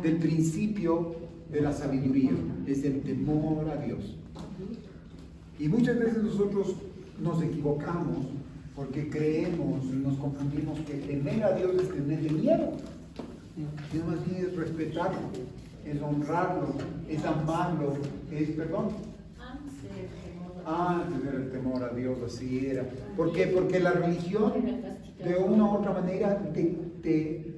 del principio de la sabiduría, es el temor a Dios. Y muchas veces nosotros nos equivocamos porque creemos y nos confundimos que temer a Dios es tenerle miedo. Y más bien es respetarlo, es honrarlo, es amarlo, es perdón. Antes era el temor a Dios, así era. ¿Por qué? Porque la religión de una u otra manera te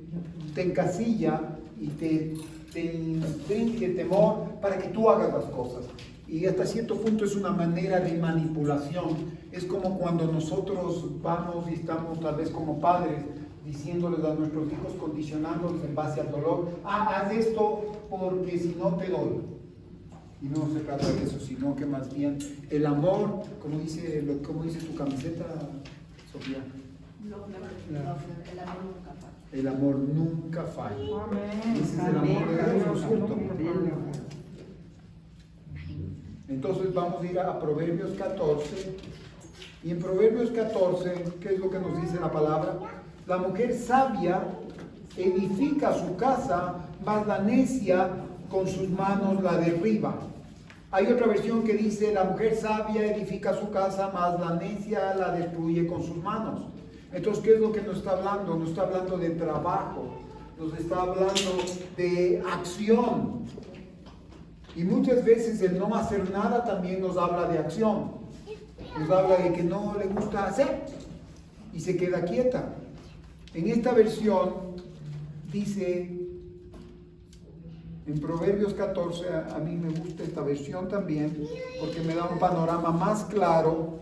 encasilla y te inflige temor para que tú hagas las cosas. Y hasta cierto punto es una manera de manipulación. Es como cuando nosotros vamos y estamos tal vez como padres diciéndoles a nuestros hijos, condicionándolos en base al dolor, haz esto porque si no te doy. Y no se trata de eso, sino que más bien el amor, como dice tu camiseta, Sofía. El amor nunca falla. Ese es el amor de Dios, ¿no es cierto? Entonces vamos a ir a Proverbios 14. Y en Proverbios 14, ¿qué es lo que nos dice la palabra? La mujer sabia edifica su casa, mas la necia con sus manos la derriba. Hay otra versión que dice, la mujer sabia edifica su casa, mas la necia la destruye con sus manos. Entonces, ¿qué es lo que nos está hablando? Nos está hablando de trabajo, nos está hablando de acción. Y muchas veces el no hacer nada también nos habla de acción. Nos habla de que no le gusta hacer y se queda quieta. En esta versión dice, en Proverbios 14, a mí me gusta esta versión también, porque me da un panorama más claro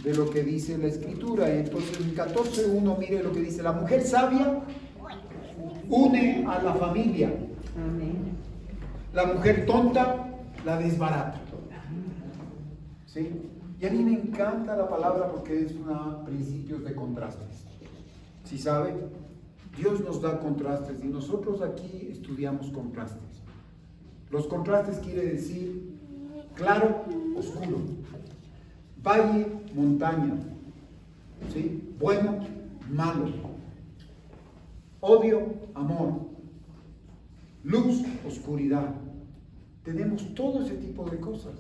de lo que dice la Escritura. Entonces en 14:1, mire lo que dice, la mujer sabia une a la familia. La mujer tonta la desbarata. ¿Sí? Y a mí me encanta la palabra porque es principios de contrastes. ¿Sí sabe? Dios nos da contrastes y nosotros aquí estudiamos contrastes. Los contrastes quiere decir claro, oscuro, valle, montaña, ¿sí? Bueno, malo, odio, amor, luz, oscuridad. Tenemos todo ese tipo de cosas.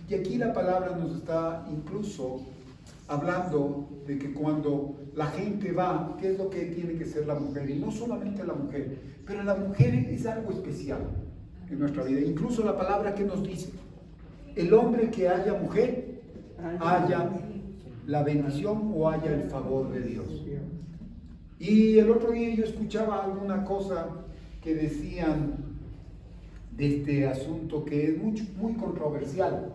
Y aquí la palabra nos está incluso hablando de que cuando la gente va, ¿qué es lo que tiene que ser la mujer? Y no solamente la mujer, pero la mujer es algo especial en nuestra vida. Incluso la palabra que nos dice, el hombre que haya mujer, haya la bendición o haya el favor de Dios. Y el otro día yo escuchaba alguna cosa que decían de este asunto que es muy controversial.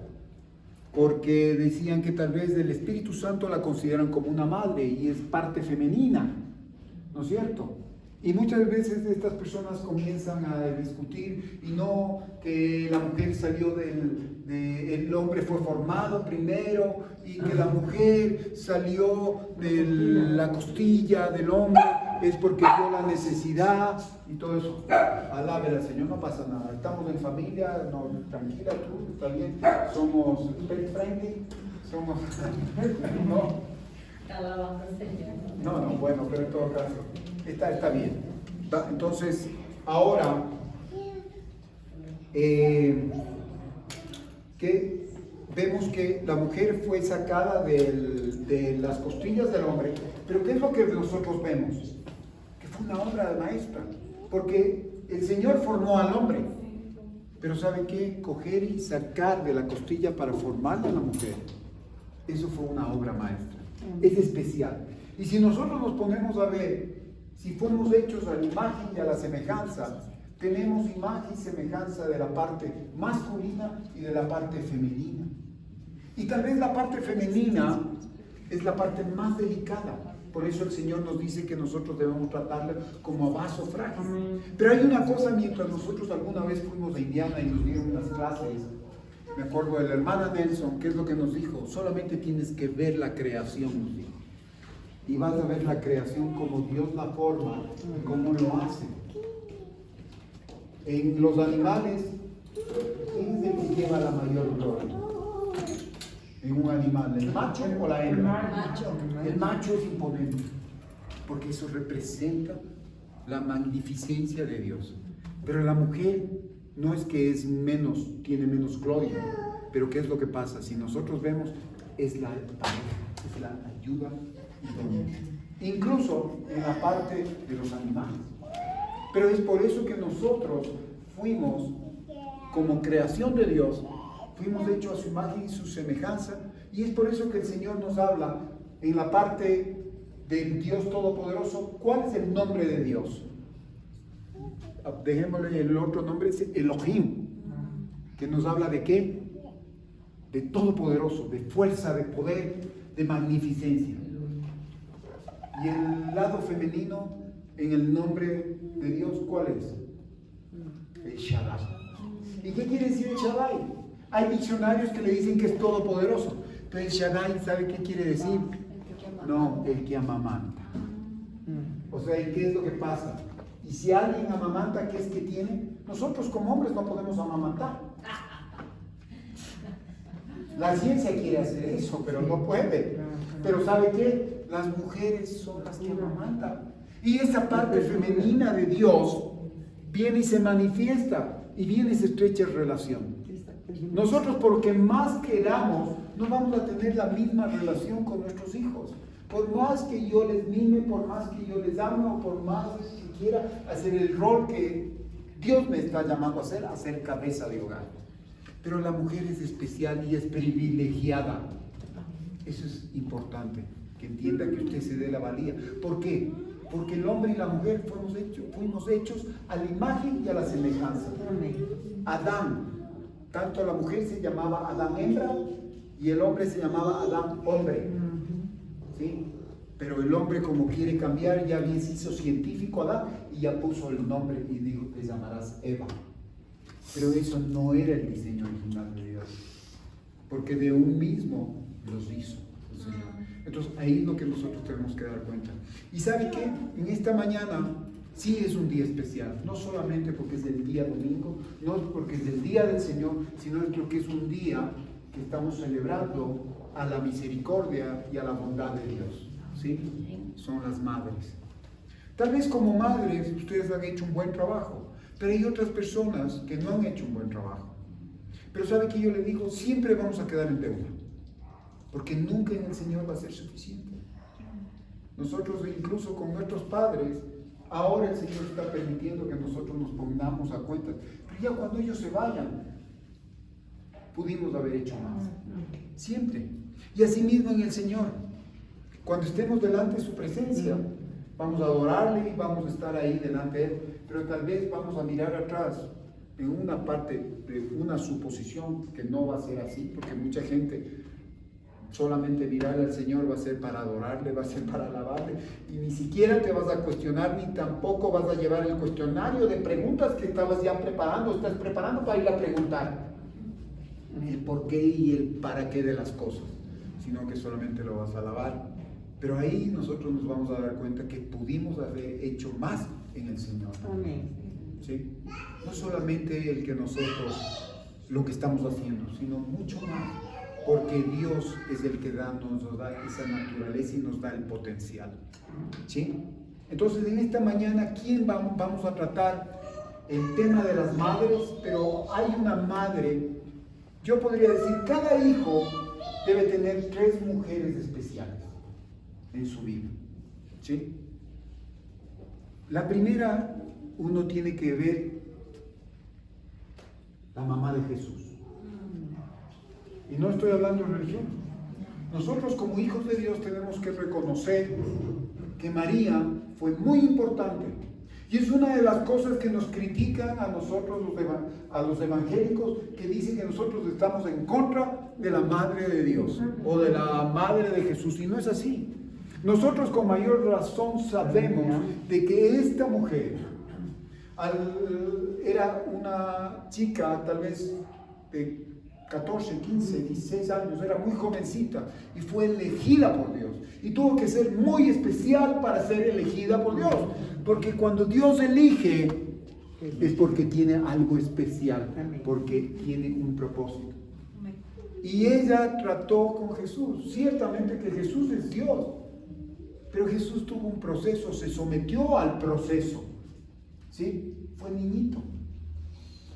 Porque decían que tal vez el Espíritu Santo la consideran como una madre y es parte femenina, ¿no es cierto? Y muchas veces estas personas comienzan a discutir y no que la mujer salió el hombre fue formado primero y que la mujer salió de la costilla del hombre, es porque vio la necesidad y todo eso. Alabe al Señor, no pasa nada. Estamos en familia, no, tranquila tú, está bien. Somos pet friendly, somos. No, bueno, pero en todo caso, está bien. Entonces, ahora, que vemos que la mujer fue sacada de las costillas del hombre, pero ¿qué es lo que nosotros vemos? Que fue una obra maestra, porque el Señor formó al hombre, pero ¿sabe qué? Coger y sacar de la costilla para formar a la mujer, eso fue una obra maestra, es especial. Y si nosotros nos ponemos a ver, si fuimos hechos a la imagen y a la semejanza, tenemos imagen y semejanza de la parte masculina y de la parte femenina. Y tal vez la parte femenina es la parte más delicada. Por eso el Señor nos dice que nosotros debemos tratarla como a vaso frágil. Pero hay una cosa, mientras nosotros alguna vez fuimos a Indiana y nos dieron unas clases, me acuerdo de la hermana Nelson, ¿qué es lo que nos dijo? Solamente tienes que ver la creación, nos dijo. Y vas a ver la creación como Dios la forma y cómo lo hace. En los animales, ¿quién es el que lleva la mayor gloria? En un animal, ¿el macho o la hembra? El macho es imponente, porque eso representa la magnificencia de Dios. Pero la mujer no es que es menos, tiene menos gloria, pero ¿qué es lo que pasa? Si nosotros vemos, es la pareja, es la ayuda idónea. Incluso en la parte de los animales. Pero es por eso que nosotros fuimos, como creación de Dios, fuimos hechos a su imagen y su semejanza, y es por eso que el Señor nos habla en la parte del Dios Todopoderoso. ¿Cuál es el nombre de Dios? Dejémosle el otro nombre, es Elohim, que nos habla de ¿qué? De Todopoderoso, de fuerza, de poder, de magnificencia. Y el lado femenino en el nombre de Dios, ¿cuál es? El Shaddai. ¿Y qué quiere decir el Shaddai? Hay diccionarios que le dicen que es todopoderoso, pero el Shaddai, ¿sabe qué quiere decir? No, el que amamanta. O sea, ¿qué es lo que pasa? Y si alguien amamanta, ¿qué es que tiene? Nosotros como hombres no podemos amamantar. La ciencia quiere hacer eso, pero no puede. Pero ¿sabe qué? Las mujeres son las que amamantan. Y esa parte femenina de Dios viene y se manifiesta, y viene esa estrecha relación. Nosotros, porque más queramos, no vamos a tener la misma relación con nuestros hijos. Por más que yo les mime, por más que yo les ame, o por más que quiera hacer el rol que Dios me está llamando a hacer cabeza de hogar. Pero la mujer es especial y es privilegiada. Eso es importante, que entienda, que usted se dé la valía. ¿Por qué? Porque el hombre y la mujer fuimos hechos a la imagen y a la semejanza. Adán, tanto la mujer se llamaba Adán hembra y el hombre se llamaba Adán hombre. ¿Sí? Pero el hombre, como quiere cambiar, ya bien se hizo científico Adán y ya puso el nombre y dijo: te llamarás Eva. Pero eso no era el diseño original de Dios, porque de un mismo los hizo el Señor. Entonces ahí es lo que nosotros tenemos que dar cuenta. Y ¿sabe qué? En esta mañana sí es un día especial, no solamente porque es el día domingo, no porque es el día del Señor, sino porque es un día que estamos celebrando a la misericordia y a la bondad de Dios. ¿Sí? Son las madres. Tal vez como madres ustedes han hecho un buen trabajo, pero hay otras personas que no han hecho un buen trabajo. Pero ¿sabe qué yo le digo? Siempre vamos a quedar en deuda, porque nunca en el Señor va a ser suficiente. Nosotros, incluso con nuestros padres, ahora el Señor está permitiendo que nosotros nos pongamos a cuenta, pero ya cuando ellos se vayan, pudimos haber hecho más. Siempre. Y así mismo en el Señor, cuando estemos delante de su presencia, vamos a adorarle y vamos a estar ahí delante de Él, pero tal vez vamos a mirar atrás en una parte de una suposición que no va a ser así, porque mucha gente solamente mirarle al Señor va a ser para adorarle, va a ser para alabarle, y ni siquiera te vas a cuestionar, ni tampoco vas a llevar el cuestionario de preguntas que estabas ya preparando, estás preparando para ir a preguntar el por qué y el para qué de las cosas, sino que solamente lo vas a alabar. Pero ahí nosotros nos vamos a dar cuenta que pudimos haber hecho más en el Señor. Amén. ¿Sí? No solamente el que nosotros lo que estamos haciendo, sino mucho más, porque Dios es el que nos da esa naturaleza y nos da el potencial. ¿Sí? Entonces en esta mañana, ¿quién vamos a tratar? El tema de las madres, pero hay una madre, yo podría decir, cada hijo debe tener 3 mujeres especiales en su vida. ¿Sí? La primera, uno tiene que ver la mamá de Jesús. Y no estoy hablando de religión. Nosotros como hijos de Dios tenemos que reconocer que María fue muy importante. Y es una de las cosas que nos critican a nosotros, a los evangélicos, que dicen que nosotros estamos en contra de la Madre de Dios o de la Madre de Jesús. Y no es así. Nosotros con mayor razón sabemos de que esta mujer era una chica tal vez de 14, 15, 16 años, era muy jovencita y fue elegida por Dios. Y tuvo que ser muy especial para ser elegida por Dios, porque cuando Dios elige es porque tiene algo especial, porque tiene un propósito. Y ella trató con Jesús. Ciertamente que Jesús es Dios, pero Jesús tuvo un proceso, se sometió al proceso. ¿sí? Fue niñito.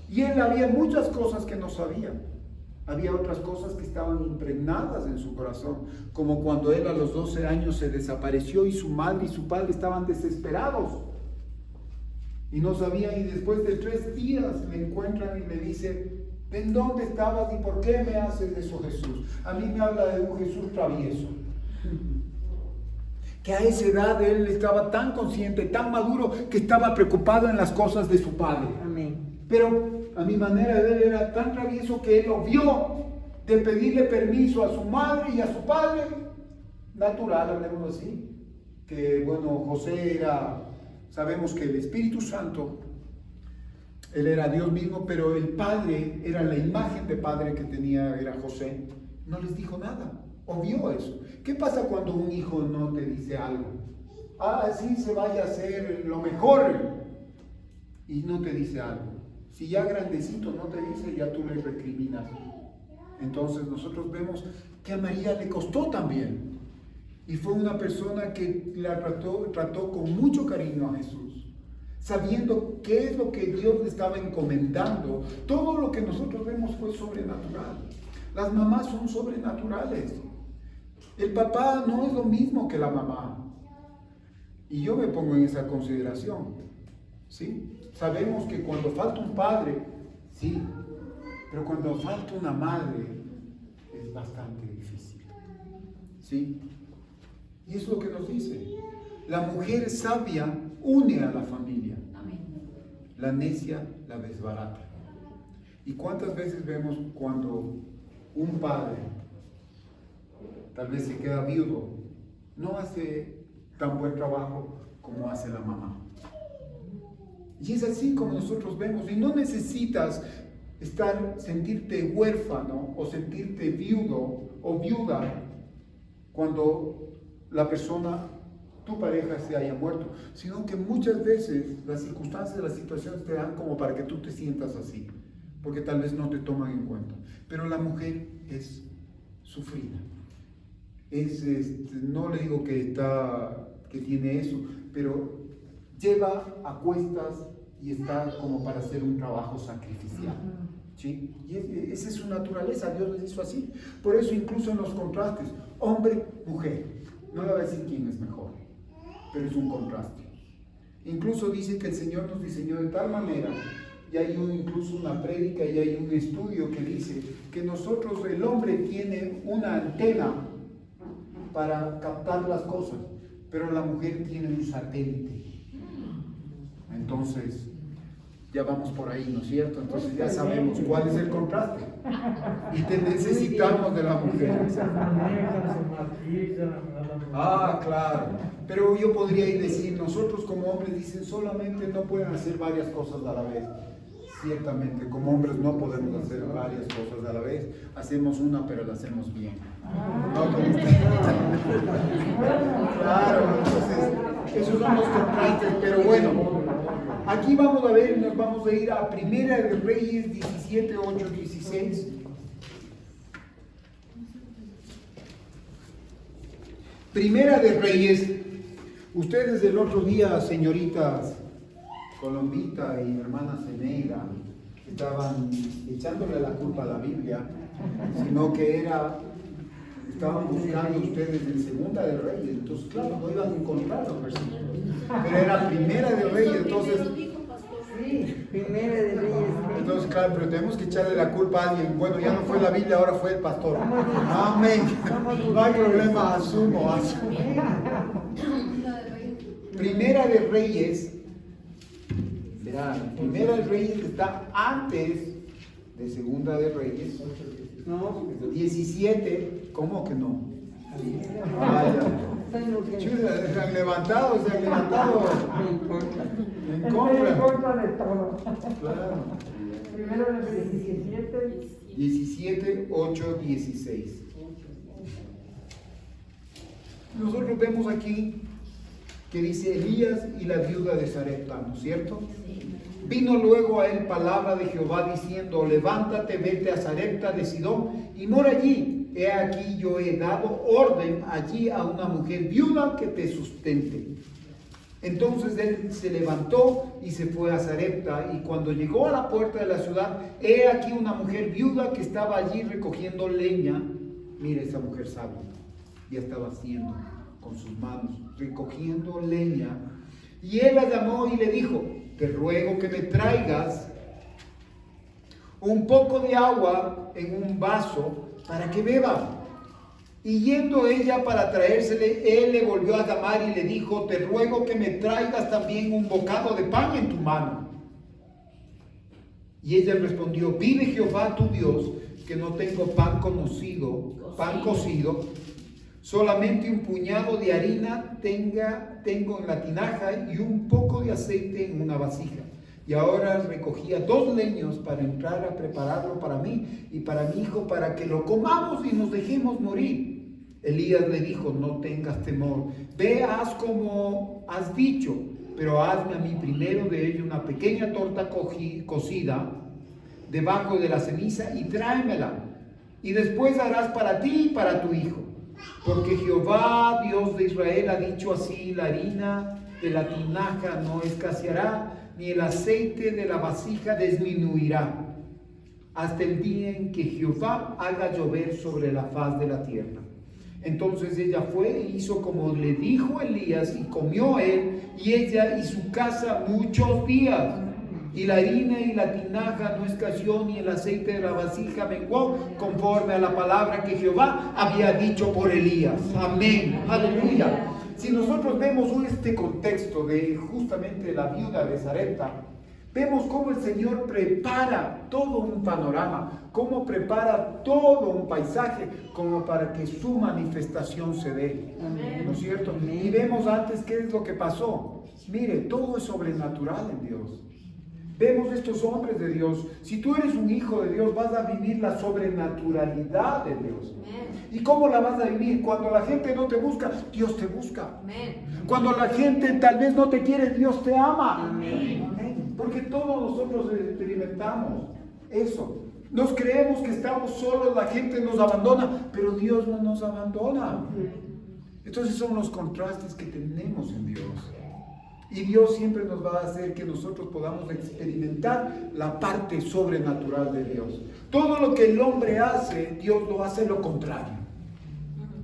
Y él había muchas cosas que no sabía. Había otras cosas que estaban impregnadas en su corazón, como cuando él a los 12 años se desapareció y su madre y su padre estaban desesperados y no sabían, y después de 3 días le encuentran y le dicen: ¿en dónde estabas y por qué me haces eso, Jesús? A mí me habla de un Jesús travieso, que a esa edad él estaba tan consciente, tan maduro, que estaba preocupado en las cosas de su padre. Amén. Pero a mi manera de ver era tan travieso que él obvió de pedirle permiso a su madre y a su padre, natural, hablemos así, que bueno, José era, sabemos que el Espíritu Santo, él era Dios mismo, pero el padre era la imagen de padre que tenía, era José. No les dijo nada, obvió eso. ¿Qué pasa cuando un hijo no te dice algo? Sí, se vaya a hacer lo mejor y no te dice algo. Si ya grandecito no te dice, ya tú le recriminas. Entonces nosotros vemos que a María le costó también. Y fue una persona que la trató con mucho cariño a Jesús, sabiendo qué es lo que Dios le estaba encomendando. Todo lo que nosotros vemos fue sobrenatural. Las mamás son sobrenaturales. El papá no es lo mismo que la mamá. Y yo me pongo en esa consideración, ¿sí? Sabemos que cuando falta un padre, sí, pero cuando falta una madre es bastante difícil, ¿sí? Y es lo que nos dice: la mujer sabia une a la familia, la necia la desbarata. ¿Y cuántas veces vemos cuando un padre tal vez se queda viudo, no hace tan buen trabajo como hace la mamá? Y es así como nosotros vemos, y no necesitas sentirte huérfano o sentirte viudo o viuda cuando la persona, tu pareja, se haya muerto, sino que muchas veces las circunstancias, las situaciones te dan como para que tú te sientas así, porque tal vez no te toman en cuenta. Pero la mujer es sufrida, no le digo que tiene eso, pero lleva a cuestas y está como para hacer un trabajo sacrificial, ¿sí? Y esa es su naturaleza, Dios les hizo así. Por eso incluso en los contrastes, hombre, mujer, no le voy a decir quién es mejor, pero es un contraste. Incluso dice que el Señor nos diseñó de tal manera, y hay incluso una prédica y hay un estudio que dice que nosotros, el hombre tiene una antena para captar las cosas, pero la mujer tiene un satélite. Entonces, ya vamos por ahí, ¿no es cierto? Entonces ya sabemos cuál es el contraste. Y te necesitamos de la mujer. Claro. Pero yo podría decir, nosotros como hombres, dicen, solamente no pueden hacer varias cosas a la vez. Ciertamente, como hombres no podemos hacer varias cosas a la vez. Hacemos una, pero la hacemos bien. No como ustedes. Claro, entonces, esos son los contrastes, pero bueno. Aquí vamos a ver, nos vamos a ir a Primera de Reyes 17, 8, 16. Primera de Reyes. Ustedes el otro día, señoritas Colombita y hermana Zeneida, estaban echándole la culpa a la Biblia, sino que estaban buscando ustedes en Segunda de Reyes, entonces claro, no iban a encontrar los versículos, pero era Primera de Reyes, entonces... Sí, Primera de Reyes. Entonces claro, pero tenemos que echarle la culpa a alguien. Bueno, ya no fue la Biblia, ahora fue el pastor. Amén. No hay problema, asumo. Primera de Reyes, verán, Primera de Reyes está antes de Segunda de Reyes. No. 17, ¿cómo que no? Vaya. Se han levantado. En contra de todo. Claro. Primero de 17. 17, 8, 16. Nosotros vemos aquí que dice Elías y la viuda de Sarepta, ¿no es cierto? Vino luego a él palabra de Jehová diciendo: levántate, vete a Sarepta de Sidón y mora allí. He aquí yo he dado orden allí a una mujer viuda que te sustente. Entonces él se levantó y se fue a Sarepta, y cuando llegó a la puerta de la ciudad, he aquí una mujer viuda que estaba allí recogiendo leña. Mire, esa mujer sabia, ya estaba haciendo con sus manos, recogiendo leña. Y él la llamó y le dijo: te ruego que me traigas un poco de agua en un vaso para que beba. Y yendo ella para traérsele, él le volvió a llamar y le dijo: te ruego que me traigas también un bocado de pan en tu mano. Y ella respondió: vive Jehová tu Dios, que no tengo pan cocido, solamente un puñado de harina tengo en la tinaja y un poco de aceite en una vasija. Y ahora recogía 2 leños para entrar a prepararlo para mí y para mi hijo, para que lo comamos y nos dejemos morir. Elías le dijo: no tengas temor, ve, haz como has dicho, pero hazme a mí primero de ello una pequeña torta cocida debajo de la ceniza y tráemela, y después harás para ti y para tu hijo. Porque Jehová, Dios de Israel, ha dicho así: la harina de la tinaja no escaseará, ni el aceite de la vasija disminuirá, hasta el día en que Jehová haga llover sobre la faz de la tierra. Entonces ella fue e hizo como le dijo Elías, y comió él y ella y su casa muchos días. Y la harina y la tinaja no escaseó, ni el aceite de la vasija menguó, conforme a la palabra que Jehová había dicho por Elías. Amén. Aleluya. Si nosotros vemos este contexto de justamente la viuda de Sarepta, vemos cómo el Señor prepara todo un panorama, cómo prepara todo un paisaje, como para que su manifestación se dé. ¿No es cierto? Y vemos antes qué es lo que pasó. Mire, todo es sobrenatural en Dios. Vemos estos hombres de Dios. Si tú eres un hijo de Dios, vas a vivir la sobrenaturalidad de Dios. ¿Y cómo la vas a vivir? Cuando la gente no te busca, Dios te busca. Cuando la gente tal vez no te quiere, Dios te ama. Porque todos nosotros experimentamos eso. Nos creemos que estamos solos, la gente nos abandona, pero Dios no nos abandona. Entonces son los contrastes que tenemos en Dios. Y Dios siempre nos va a hacer que nosotros podamos experimentar la parte sobrenatural de Dios. Todo lo que el hombre hace, Dios lo hace lo contrario.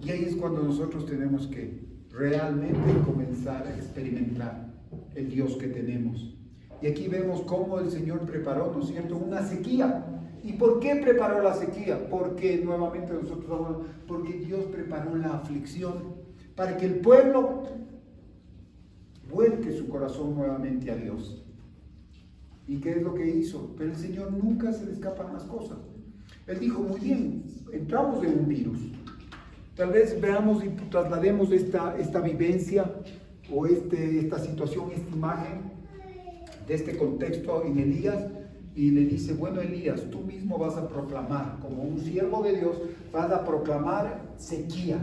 Y ahí es cuando nosotros tenemos que realmente comenzar a experimentar el Dios que tenemos. Y aquí vemos cómo el Señor preparó, ¿no es cierto?, una sequía. ¿Y por qué preparó la sequía? Porque nuevamente nosotros hablamos, porque Dios preparó la aflicción para que el pueblo vuelque su corazón nuevamente a Dios. ¿Y qué es lo que hizo? Pero el Señor nunca se le escapan las cosas. Él dijo: muy bien, entramos en un virus. Tal vez veamos y traslademos esta vivencia o esta situación, esta imagen de este contexto en Elías, y le dice: bueno, Elías, tú mismo vas a proclamar, como un siervo de Dios, vas a proclamar sequía.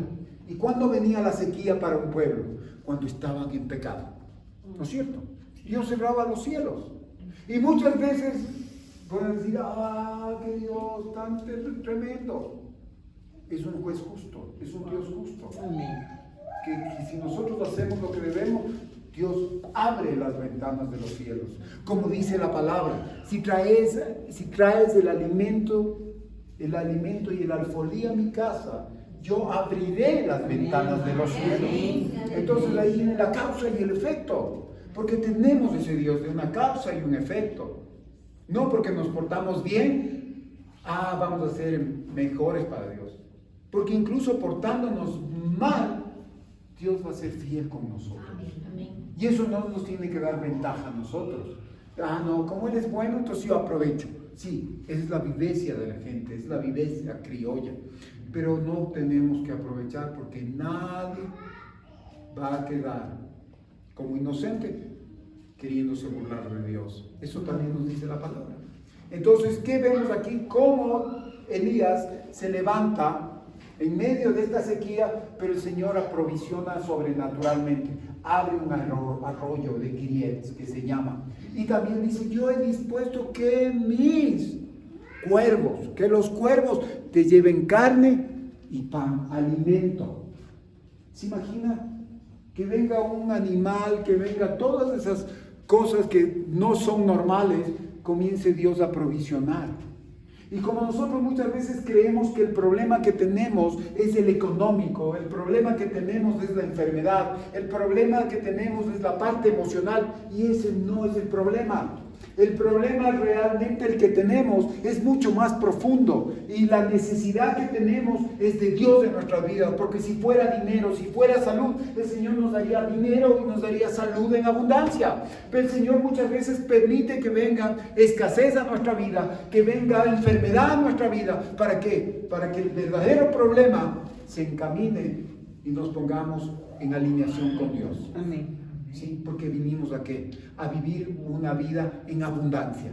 ¿Y cuándo venía la sequía para un pueblo? Cuando estaban en pecado. ¿No es cierto? Dios cerraba los cielos. Y muchas veces pueden decir: qué Dios tan tremendo. Es un juez justo, es un Dios justo. Que si nosotros hacemos lo que debemos, Dios abre las ventanas de los cielos. Como dice la palabra: si traes el alimento y el alfolí a mi casa, yo abriré las ventanas de los cielos. Entonces ahí viene la causa y el efecto. Porque tenemos ese Dios de una causa y un efecto. No porque nos portamos bien, vamos a ser mejores para Dios. Porque incluso portándonos mal, Dios va a ser fiel con nosotros. Y eso no nos tiene que dar ventaja a nosotros. No, como Él es bueno, entonces yo aprovecho. Sí, esa es la vivencia de la gente, es la vivencia criolla. Pero no tenemos que aprovechar, porque nadie va a quedar como inocente queriéndose burlar de Dios. Eso también nos dice la palabra. Entonces, ¿qué vemos aquí? Cómo Elías se levanta en medio de esta sequía, pero el Señor aprovisiona sobrenaturalmente. Abre un arroyo de Kiriet, que se llama. Y también dice: yo he dispuesto que que los cuervos te lleven carne y pan, alimento. ¿Se imagina que venga un animal, que venga todas esas cosas que no son normales, comience Dios a provisionar. Y como nosotros muchas veces creemos que el problema que tenemos es el económico, el problema que tenemos es la enfermedad, el problema que tenemos es la parte emocional, y ese no es el problema. El problema realmente el que tenemos es mucho más profundo, y la necesidad que tenemos es de Dios en nuestras vidas, porque si fuera dinero, si fuera salud, el Señor nos daría dinero y nos daría salud en abundancia. Pero el Señor muchas veces permite que venga escasez a nuestra vida, que venga enfermedad a nuestra vida. ¿Para qué? Para que el verdadero problema se encamine y nos pongamos en alineación con Dios. Amén. Sí, porque vinimos a qué? A vivir una vida en abundancia.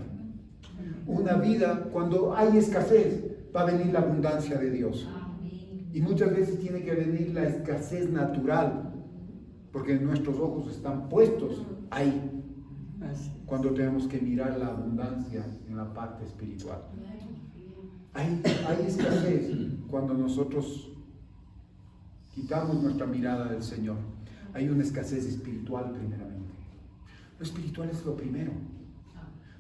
Una vida, cuando hay escasez, va a venir la abundancia de Dios. Y muchas veces tiene que venir la escasez natural, porque nuestros ojos están puestos ahí, cuando tenemos que mirar la abundancia en la parte espiritual. Hay escasez cuando nosotros quitamos nuestra mirada del Señor. Hay una escasez espiritual primeramente. Lo espiritual es lo primero.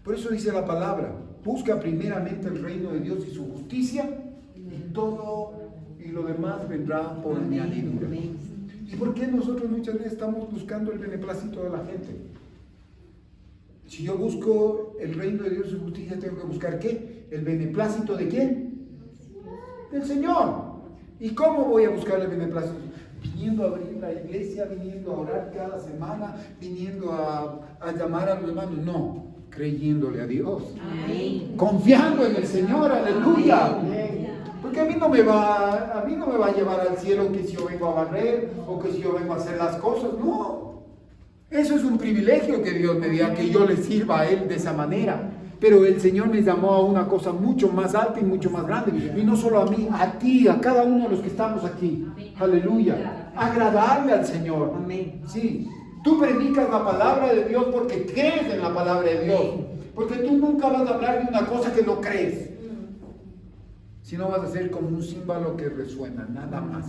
Por eso dice la palabra, busca primeramente el reino de Dios y su justicia, y todo y lo demás vendrá por añadidura. ¿Y por qué nosotros muchas veces estamos buscando el beneplácito de la gente? Si yo busco el reino de Dios y su justicia, tengo que buscar ¿qué? ¿El beneplácito de quién? Del Señor. ¿Y cómo voy a buscar el beneplácito? Viniendo a abrir la iglesia, viniendo a orar cada semana, viniendo a llamar a los hermanos. No, creyéndole a Dios. Amén. Confiando en el Señor, aleluya. Amén. Porque a mí no me va a llevar al cielo que si yo vengo a barrer o que si yo vengo a hacer las cosas. No, eso es un privilegio que Dios me diga, que yo le sirva a Él de esa manera. Pero el Señor me llamó a una cosa mucho más alta y mucho más grande. Y no solo a mí, a ti, a cada uno de los que estamos aquí. Aleluya. Agradarle al Señor. Amén. Sí. Tú predicas la palabra de Dios porque crees en la palabra de Dios. Porque tú nunca vas a hablar de una cosa que no crees. Sino vas a ser como un címbalo que resuena, nada más.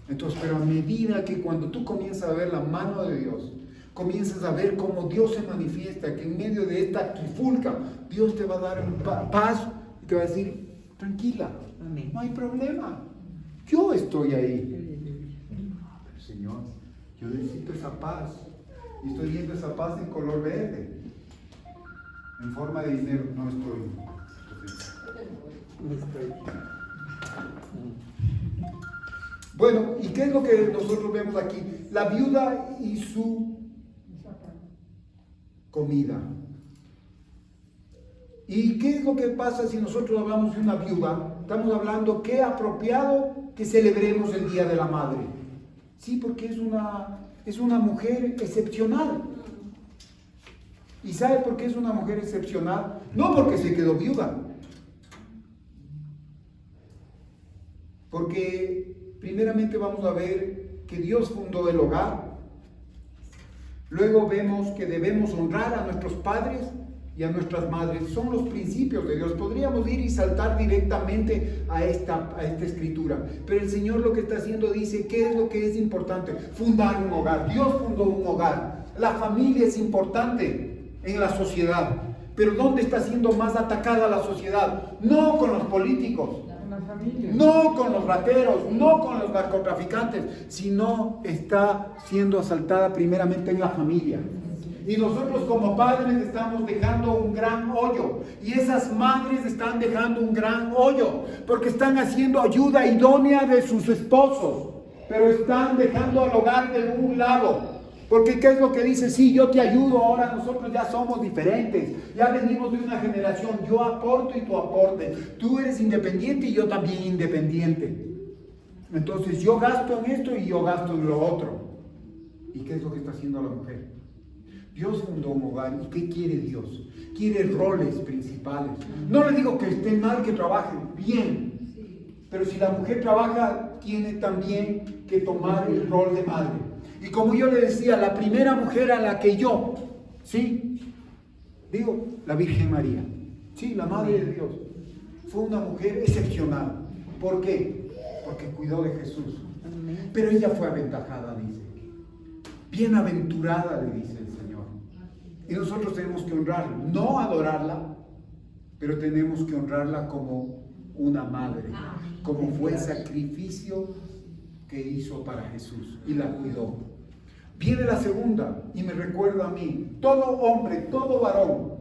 Entonces, pero a medida que cuando tú comienzas a ver la mano de Dios, comienzas a ver cómo Dios se manifiesta, que en medio de esta trifulca, Dios te va a dar paz y te va a decir, tranquila, amén, no hay problema, yo estoy ahí. Pero Señor, yo necesito esa paz, y estoy viendo esa paz en color verde, en forma de dinero, no estoy. Bueno, ¿y qué es lo que nosotros vemos aquí? La viuda y su comida. ¿Y qué es lo que pasa si nosotros hablamos de una viuda? Estamos hablando qué apropiado que celebremos el Día de la Madre. Sí, porque es una mujer excepcional. ¿Y sabe por qué es una mujer excepcional? No porque se quedó viuda. Porque primeramente vamos a ver que Dios fundó el hogar. Luego vemos que debemos honrar a nuestros padres y a nuestras madres. Son los principios de Dios. Podríamos ir y saltar directamente a esta escritura. Pero el Señor lo que está haciendo dice, ¿qué es lo que es importante? Fundar un hogar. Dios fundó un hogar. La familia es importante en la sociedad. Pero ¿dónde está siendo más atacada la sociedad? No con los políticos. No con los rateros, no con los narcotraficantes, sino está siendo asaltada primeramente en la familia. Y nosotros como padres estamos dejando un gran hoyo. Y esas madres están dejando un gran hoyo, porque están haciendo ayuda idónea de sus esposos, pero están dejando al hogar de un lado. Porque ¿qué es lo que dice? Sí, yo te ayudo, ahora nosotros ya somos diferentes, ya venimos de una generación, yo aporto y tú aportes, tú eres independiente y yo también independiente. Entonces yo gasto en esto y yo gasto en lo otro. ¿Y qué es lo que está haciendo la mujer? Dios fundó un hogar, ¿y qué quiere Dios? Quiere roles principales. No le digo que esté mal que trabajen, bien, pero si la mujer trabaja, tiene también que tomar el rol de madre. Y como yo le decía, la primera mujer a la que yo, ¿sí? Digo, la Virgen María, sí, la Madre de Dios, fue una mujer excepcional. ¿Por qué? Porque cuidó de Jesús. Pero ella fue aventajada, dice. Bienaventurada, le dice el Señor. Y nosotros tenemos que honrarla, no adorarla, pero tenemos que honrarla como una madre, como fue el sacrificio que hizo para Jesús y la cuidó. Viene la segunda y me recuerda a mí, todo hombre, todo varón,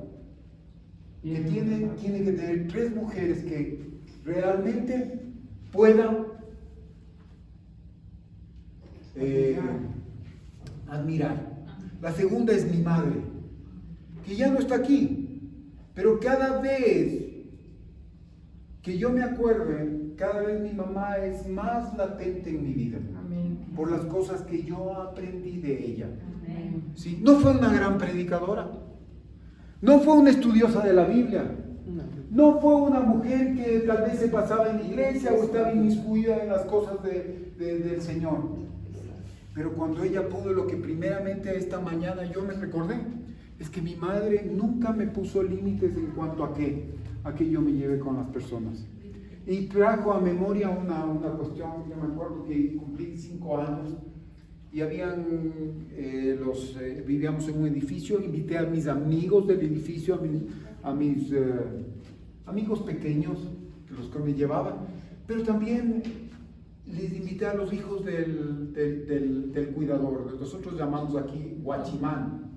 que tiene que tener 3 mujeres que realmente puedan admirar. La segunda es mi madre, que ya no está aquí, pero cada vez que yo me acuerde, cada vez mi mamá es más latente en mi vida. Amén. Por las cosas que yo aprendí de ella. ¿Sí? No fue una gran predicadora, no fue una estudiosa de la Biblia, no fue una mujer que tal vez se pasaba en la iglesia o estaba inmiscuida en las cosas del Señor. Pero cuando ella pudo, lo que primeramente esta mañana yo me recordé, es que mi madre nunca me puso límites en cuanto a que yo me lleve con las personas. Y trajo a memoria una cuestión. Yo me acuerdo que cumplí 5 años y vivíamos en un edificio. Invité a mis amigos del edificio, a mis amigos pequeños, los que me llevaban, pero también les invité a los hijos del cuidador. Nosotros llamamos aquí guachimán.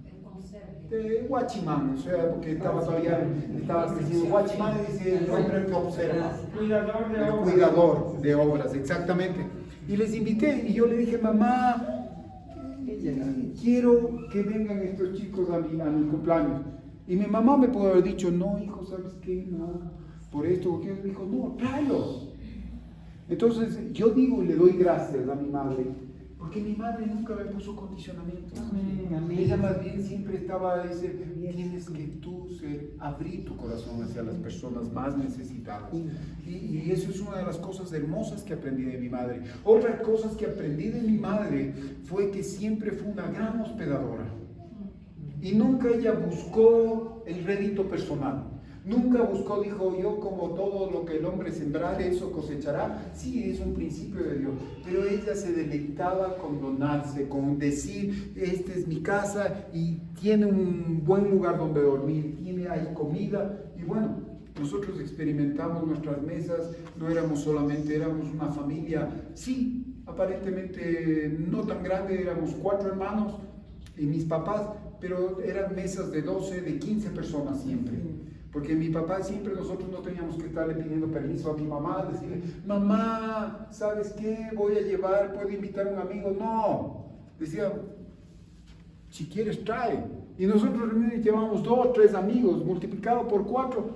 De guachimán, o sea, porque estaba creciendo. Guachimán dice el hombre que observa, el cuidador de obras, exactamente. Y les invité y yo le dije, mamá, quiero que vengan estos chicos a mi cumpleaños. Y mi mamá me pudo haber dicho, no, hijo, ¿sabes qué? No, por esto, porque me dijo, no, tráelos. Entonces yo digo y le doy gracias a mi madre, porque mi madre nunca me puso condicionamientos. Ella más bien siempre estaba, dice, tienes que tú abrir tu corazón hacia las personas más necesitadas. Y eso es una de las cosas hermosas que aprendí de mi madre. Otras cosas que aprendí de mi madre fue que siempre fue una gran hospedadora. Y nunca ella buscó el rédito personal. Nunca buscó, dijo, yo como todo lo que el hombre sembrare, eso cosechará. Sí, es un principio de Dios, pero ella se deleitaba con donarse, con decir, esta es mi casa y tiene un buen lugar donde dormir, hay comida. Y bueno, nosotros experimentamos nuestras mesas, no éramos una familia, sí, aparentemente no tan grande, éramos 4 hermanos y mis papás, pero eran mesas de 12, de 15 personas siempre. Porque mi papá siempre, nosotros no teníamos que estarle pidiendo permiso a mi mamá, decirle, mamá, ¿sabes qué? Voy a llevar, ¿puedo invitar a un amigo? No, decía, si quieres trae. Y nosotros llevamos 2 o 3 amigos, multiplicado por 4,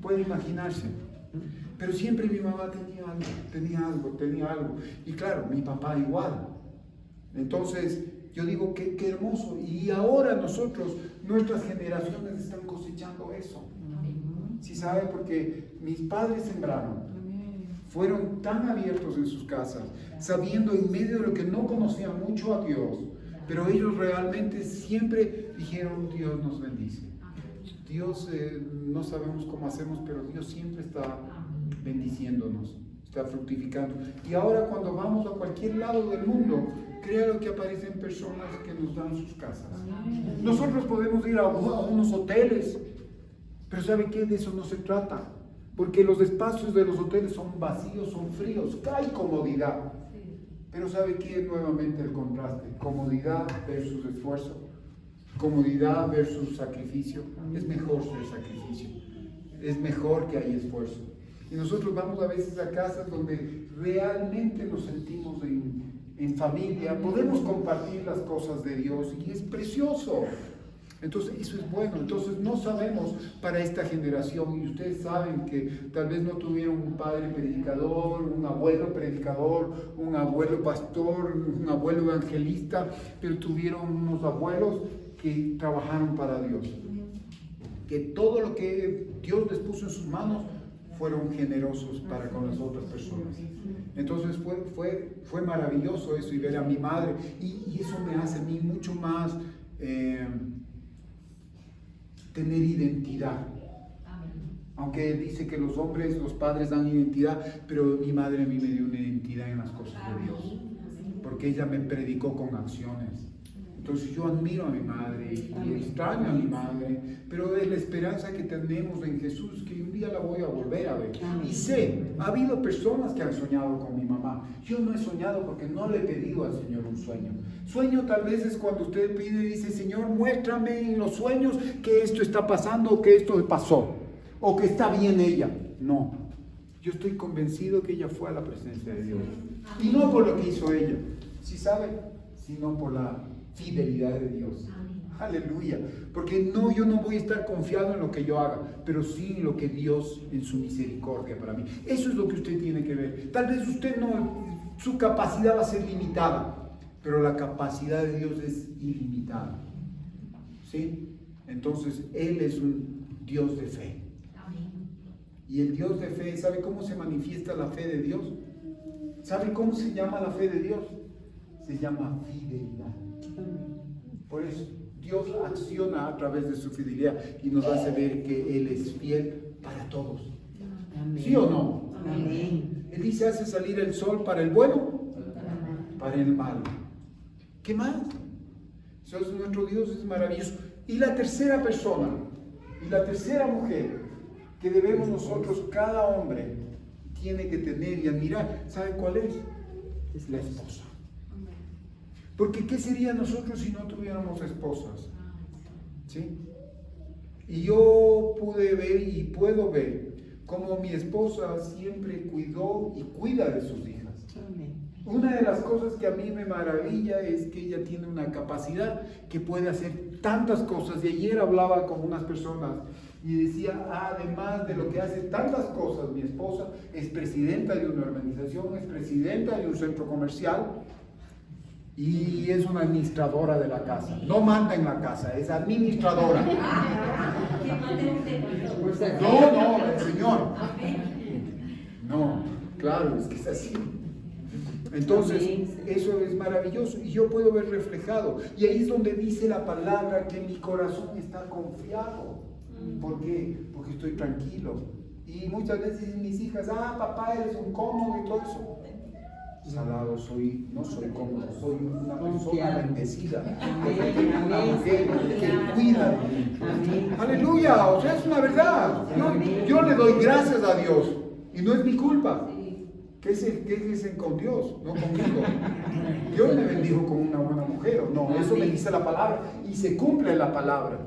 puede imaginarse. Pero siempre mi mamá tenía algo. Y claro, mi papá igual. Entonces, yo digo, qué hermoso. Y ahora nuestras generaciones están cosechando eso. ¿Sí sabe? Porque mis padres sembraron. Fueron tan abiertos en sus casas, sabiendo en medio de lo que no conocían mucho a Dios, pero ellos realmente siempre dijeron, Dios nos bendice. Dios, no sabemos cómo hacemos, pero Dios siempre está bendiciéndonos, está fructificando. Y ahora cuando vamos a cualquier lado del mundo, créalo que aparecen personas que nos dan sus casas. Nosotros podemos ir a unos hoteles, pero ¿sabe qué? De eso no se trata, porque los espacios de los hoteles son vacíos, son fríos, hay comodidad. Pero ¿sabe qué? Nuevamente el contraste, comodidad versus esfuerzo, comodidad versus sacrificio. Es mejor ser sacrificio, es mejor que haya esfuerzo. Y nosotros vamos a veces a casas donde realmente nos sentimos en familia, podemos compartir las cosas de Dios y es precioso. Entonces eso es bueno. Entonces no sabemos para esta generación, y ustedes saben que tal vez no tuvieron un padre predicador, un abuelo predicador, un abuelo pastor, un abuelo evangelista, pero tuvieron unos abuelos que trabajaron para Dios, que todo lo que Dios les puso en sus manos fueron generosos para con las otras personas. Entonces fue maravilloso eso, y ver a mi madre, y eso me hace a mí mucho más tener identidad. Aunque dice que los padres dan identidad, pero mi madre a mí me dio una identidad en las cosas de Dios, porque ella me predicó con acciones. Entonces yo admiro a mi madre y extraño a mi madre, pero es la esperanza que tenemos en Jesús, que un día la voy a volver a ver. Y sé, ha habido personas que han soñado con mi mamá. Yo no he soñado porque no le he pedido al Señor un sueño. Sueño tal vez es cuando usted pide y dice, Señor, muéstrame en los sueños que esto está pasando o que esto pasó, o que está bien ella. No, yo estoy convencido que ella fue a la presencia de Dios. Y no por lo que hizo ella, ¿sí sabe? Sino por la fidelidad de Dios. Aleluya. Porque no, yo no voy a estar confiado en lo que yo haga, pero sí en lo que Dios en su misericordia para mí. Eso es lo que usted tiene que ver. Tal vez usted no, su capacidad va a ser limitada, pero la capacidad de Dios es ilimitada. ¿Sí? Entonces, Él es un Dios de fe. Y el Dios de fe, ¿sabe cómo se manifiesta la fe de Dios? ¿Sabe cómo se llama la fe de Dios? Se llama fidelidad. Por eso Dios acciona a través de su fidelidad y nos hace ver que Él es fiel para todos. Amén. ¿Sí o no? Amén. Él dice, hace salir el sol para el bueno, para el malo. ¿Qué más? Entonces nuestro Dios es maravilloso. Y la tercera persona, y la tercera mujer que debemos nosotros, cada hombre, tiene que tener y admirar, ¿sabe cuál es? Es la esposa. Porque ¿qué sería nosotros si no tuviéramos esposas? ¿Sí? Y yo pude ver y puedo ver cómo mi esposa siempre cuidó y cuida de sus hijas. Una de las cosas que a mí me maravilla es que ella tiene una capacidad que puede hacer tantas cosas. Y ayer hablaba con unas personas y decía, además de lo que hace tantas cosas, mi esposa es presidenta de una organización, es presidenta de un centro comercial y es una administradora de la casa. No manda en la casa, es administradora. No, el Señor. No, claro, es que es así. Entonces, eso es maravilloso y yo puedo ver reflejado. Y ahí es donde dice la palabra que mi corazón está confiado. ¿Por qué? Porque estoy tranquilo. Y muchas veces mis hijas, papá, eres un cómodo y todo eso. Salado, no soy cómodo, soy una persona bendecida. Una mujer que cuida de mí. Aleluya, o sea, es una verdad. Yo le doy gracias a Dios y no es mi culpa. ¿Qué dicen con Dios? No conmigo. Dios me bendijo con una buena mujer. No, eso me dice la palabra y se cumple la palabra.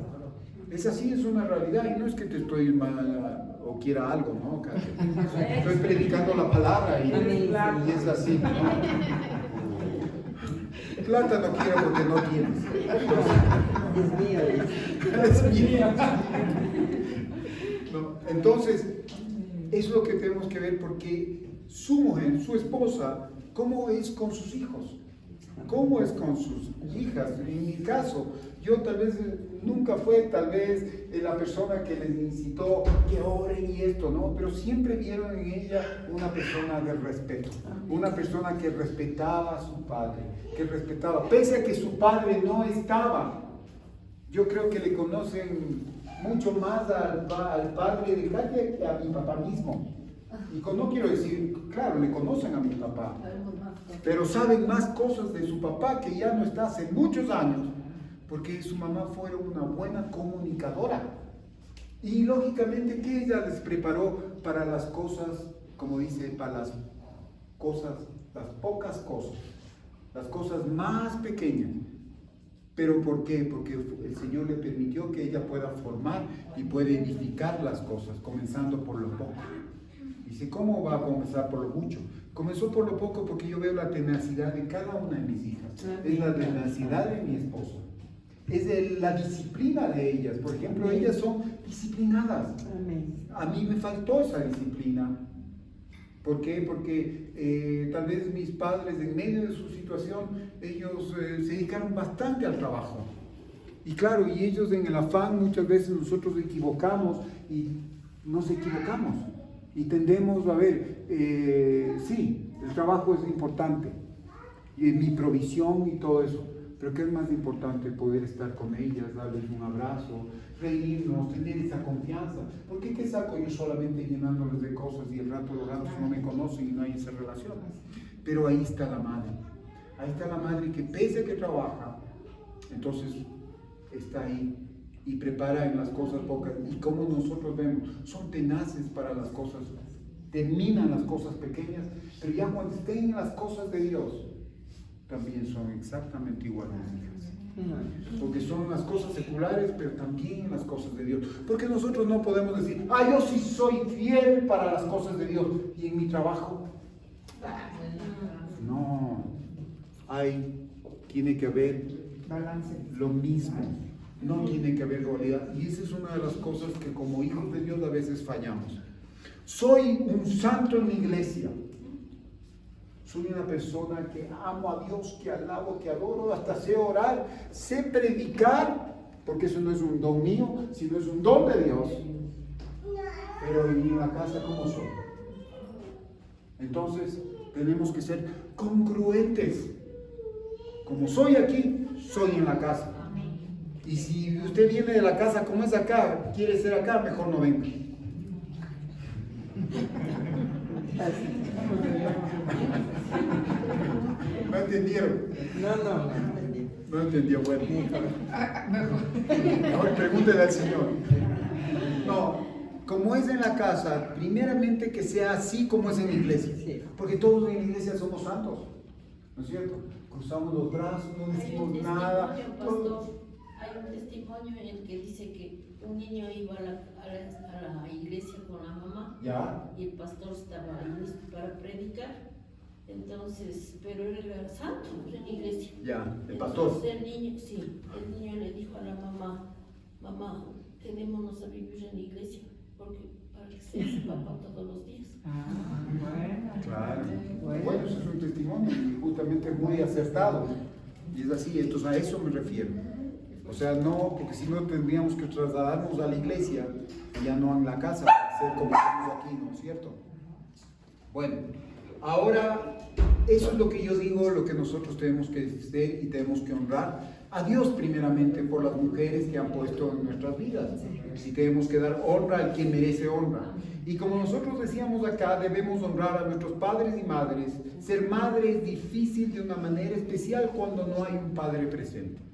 Es así, es una realidad y no es que te estoy mal o quiera algo, ¿no? Estoy predicando la palabra y es así, ¿no? Plata no quiero porque no tienes. Es mío. No, entonces, eso es lo que tenemos que ver porque su mujer, su esposa, ¿cómo es con sus hijos? ¿Cómo es con sus hijas? En mi caso, yo tal vez nunca fue tal vez la persona que les incitó que oren y esto, ¿no? Pero siempre vieron en ella una persona de respeto, una persona que respetaba a su padre, que respetaba, pese a que su padre no estaba. Yo creo que le conocen mucho más al padre de Katia que a mi papá mismo. Y no quiero decir, claro, le conocen a mi papá, pero saben más cosas de su papá que ya no está hace muchos años, porque su mamá fue una buena comunicadora. Y lógicamente que ella les preparó para las cosas, como dice, para las pocas cosas, las cosas más pequeñas. ¿Pero por qué? Porque el Señor le permitió que ella pueda formar y puede edificar las cosas, comenzando por lo poco. Dice, ¿cómo va a comenzar por lo mucho? Comenzó por lo poco porque yo veo la tenacidad de cada una de mis hijas. Es la tenacidad de mi esposa. Es la disciplina de ellas. Por ejemplo, ellas son disciplinadas. A mí me faltó esa disciplina. ¿Por qué? Porque tal vez mis padres, en medio de su situación, ellos se dedicaron bastante al trabajo. Y claro, y ellos en el afán, muchas veces nosotros equivocamos y nos equivocamos. Y tendemos a ver, sí, el trabajo es importante, y mi provisión y todo eso, pero ¿qué es más importante? Poder estar con ellas, darles un abrazo, reírnos, tener esa confianza. ¿Por qué saco yo solamente llenándoles de cosas y el rato los ratos no me conocen y no hay esa relación? Pero ahí está la madre que pese a que trabaja, Entonces está ahí y prepara en las cosas pocas. Y como nosotros vemos, son tenaces para las cosas, terminan las cosas pequeñas, pero ya cuando estén en las cosas de Dios, también son exactamente iguales. Porque son las cosas seculares, pero también las cosas de Dios. Porque nosotros no podemos decir, yo sí soy fiel para las cosas de Dios, y en mi trabajo, no. Tiene que haber Balance. lo mismo, no tiene que haber dualidad. Y esa es una de las cosas que como hijos de Dios a veces fallamos. Soy un santo en la iglesia. Soy una persona que amo a Dios, que alabo, que adoro, hasta sé orar, sé predicar, porque eso no es un don mío, sino es un don de Dios. Pero en la casa, ¿cómo soy? Entonces, tenemos que ser congruentes. Como soy aquí, soy en la casa. Y si usted viene de la casa como es acá, quiere ser acá, mejor no venga. ¿No entendieron? No. No entendió, bueno. Ahora pregúntele al Señor. No, como es en la casa, primeramente que sea así como es en la iglesia. Porque todos en la iglesia somos santos, ¿no es cierto? Cruzamos los brazos, no decimos nada. Hay un testimonio en el que dice que un niño iba a la iglesia con la mamá. ¿Ya? Y el pastor estaba ahí listo para predicar. Entonces, pero él era santo en la iglesia. Ya, el pastor. Entonces el niño le dijo a la mamá, quedémonos a vivir en la iglesia, porque para que seas papá todos los días. Bueno. Claro. Bueno, eso es un testimonio y justamente muy acertado. Y es así, entonces a eso me refiero. O sea, no, porque si no tendríamos que trasladarnos a la iglesia, ya no en la casa, para ser como estamos aquí, ¿no es cierto? Bueno, ahora, eso es lo que yo digo, lo que nosotros tenemos que ser y tenemos que honrar a Dios primeramente por las mujeres que han puesto en nuestras vidas. Y tenemos que dar honra al que merece honra. Y como nosotros decíamos acá, debemos honrar a nuestros padres y madres. Ser madre es difícil de una manera especial cuando no hay un padre presente.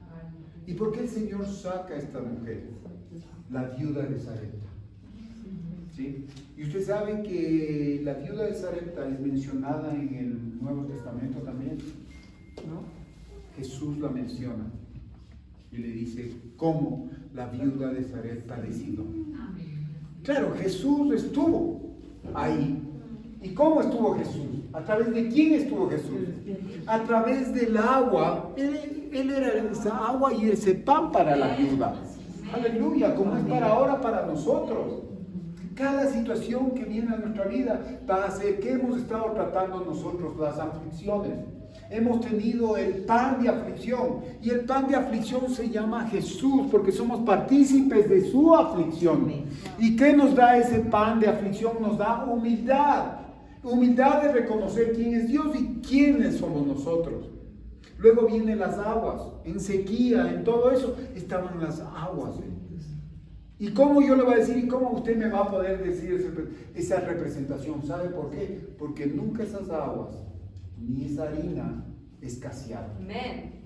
¿Y por qué el Señor saca a estas mujeres? La viuda de Sarepta. ¿Sí? Y usted sabe que la viuda de Sarepta es mencionada en el Nuevo Testamento también, ¿no? Jesús la menciona y le dice cómo la viuda de Sarepta decidió. Claro, Jesús estuvo ahí. ¿Y cómo estuvo Jesús? ¿A través de quién estuvo Jesús? A través del agua. Él era esa agua y ese pan para la viuda. Aleluya, como es para ahora para nosotros. Cada situación que viene a nuestra vida va a hacer que hemos estado tratando nosotros las aflicciones. Hemos tenido el pan de aflicción y el pan de aflicción se llama Jesús porque somos partícipes de su aflicción. ¿Y qué nos da ese pan de aflicción? Nos da humildad. Humildad de reconocer quién es Dios y quiénes somos nosotros. Luego vienen las aguas, en sequía, en todo eso estaban las aguas. ¿Y cómo yo le voy a decir y cómo usted me va a poder decir esa representación? ¿Sabe por qué? Porque nunca esas aguas ni esa harina escasearon. Amén.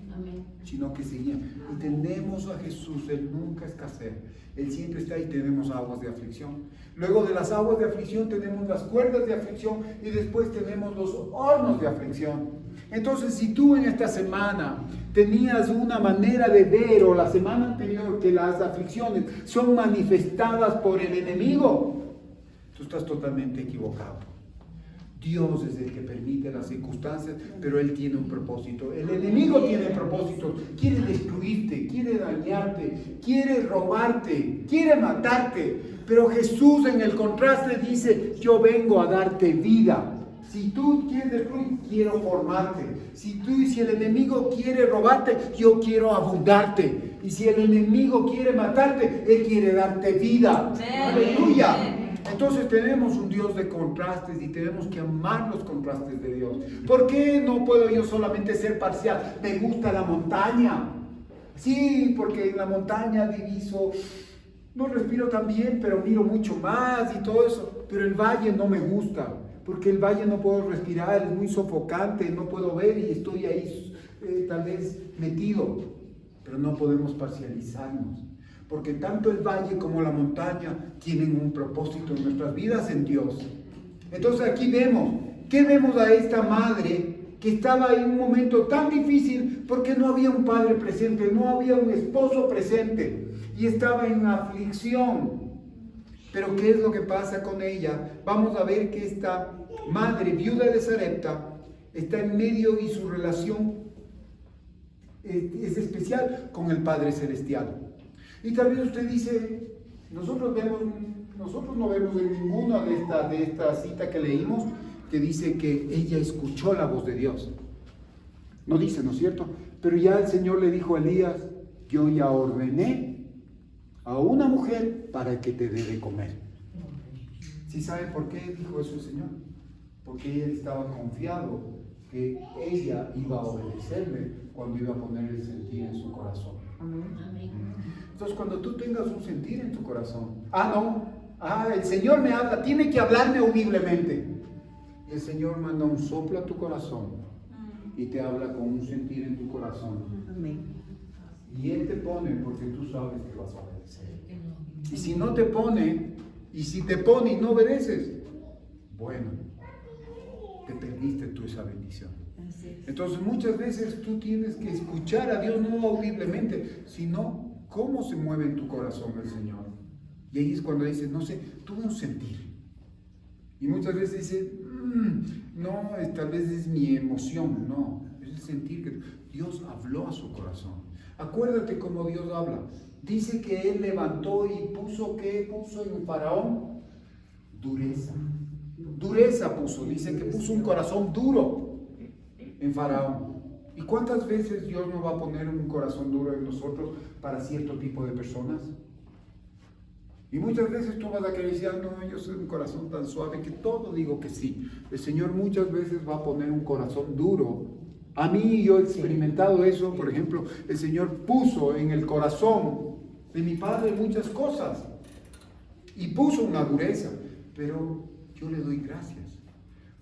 Sino que seguían. Y tenemos a Jesús, Él nunca escasea. Él siempre está ahí, tenemos aguas de aflicción. Luego de las aguas de aflicción tenemos las cuerdas de aflicción y después tenemos los hornos de aflicción. Entonces, si tú en esta semana tenías una manera de ver o la semana anterior que las aflicciones son manifestadas por el enemigo, tú estás totalmente equivocado. Dios es el que permite las circunstancias, pero Él tiene un propósito. El enemigo tiene propósitos, quiere destruirte, quiere dañarte, quiere robarte, quiere matarte. Pero Jesús en el contraste dice, yo vengo a darte vida. Si tú quieres destruir, quiero formarte. Si el enemigo quiere robarte, yo quiero abundarte. Y si el enemigo quiere matarte, Él quiere darte vida. ¡Aleluya! Entonces tenemos un Dios de contrastes y tenemos que amar los contrastes de Dios. ¿Por qué no puedo yo solamente ser parcial? Me gusta la montaña. Sí, porque en la montaña diviso, no respiro tan bien, pero miro mucho más y todo eso. Pero el valle no me gusta, porque el valle no puedo respirar, es muy sofocante, no puedo ver y estoy ahí tal vez metido. pero no podemos parcializarnos, porque tanto el valle como la montaña tienen un propósito en nuestras vidas en Dios. Entonces aquí vemos, ¿qué vemos a esta madre que estaba en un momento tan difícil porque no había un padre presente, no había un esposo presente y estaba en aflicción? Pero ¿qué es lo que pasa con ella? Vamos a ver que esta madre viuda de Sarepta está en medio y su relación es especial con el Padre Celestial. Y tal vez usted dice, nosotros no vemos en ninguna de esta cita que leímos que dice que ella escuchó la voz de Dios. No dice, ¿no es cierto? Pero ya el Señor le dijo a Elías, yo ya ordené a una mujer para que te dé de comer. ¿Sí sabe por qué dijo eso el Señor? Porque él estaba confiado que ella iba a obedecerle cuando iba a poner el sentir en su corazón. Amén. Entonces, cuando tú tengas un sentir en tu corazón, el Señor me habla, tiene que hablarme audiblemente. El Señor manda un soplo a tu corazón y te habla con un sentir en tu corazón. Amén. Y Él te pone porque tú sabes que vas a obedecer. Y si no te pone, y si te pone y no obedeces, bueno, te perdiste tú esa bendición. Entonces muchas veces tú tienes que escuchar a Dios no audiblemente, sino cómo se mueve en tu corazón el Señor. Y ahí es cuando dices, no sé, tuve un sentir. Y muchas veces dice, no, tal vez es mi emoción, no, es el sentir que Dios habló a su corazón. Acuérdate cómo Dios habla. Dice que Él levantó y puso, ¿qué puso en Faraón? Dureza. Dureza puso, dice que puso un corazón duro en Faraón. ¿Y cuántas veces Dios nos va a poner un corazón duro en nosotros para cierto tipo de personas? Y muchas veces tú vas a querer decir, no, yo soy un corazón tan suave que todo digo que sí. El Señor muchas veces va a poner un corazón duro. A mí yo he experimentado eso, por ejemplo, el Señor puso en el corazón de mi padre muchas cosas y puso una dureza, pero yo le doy gracias,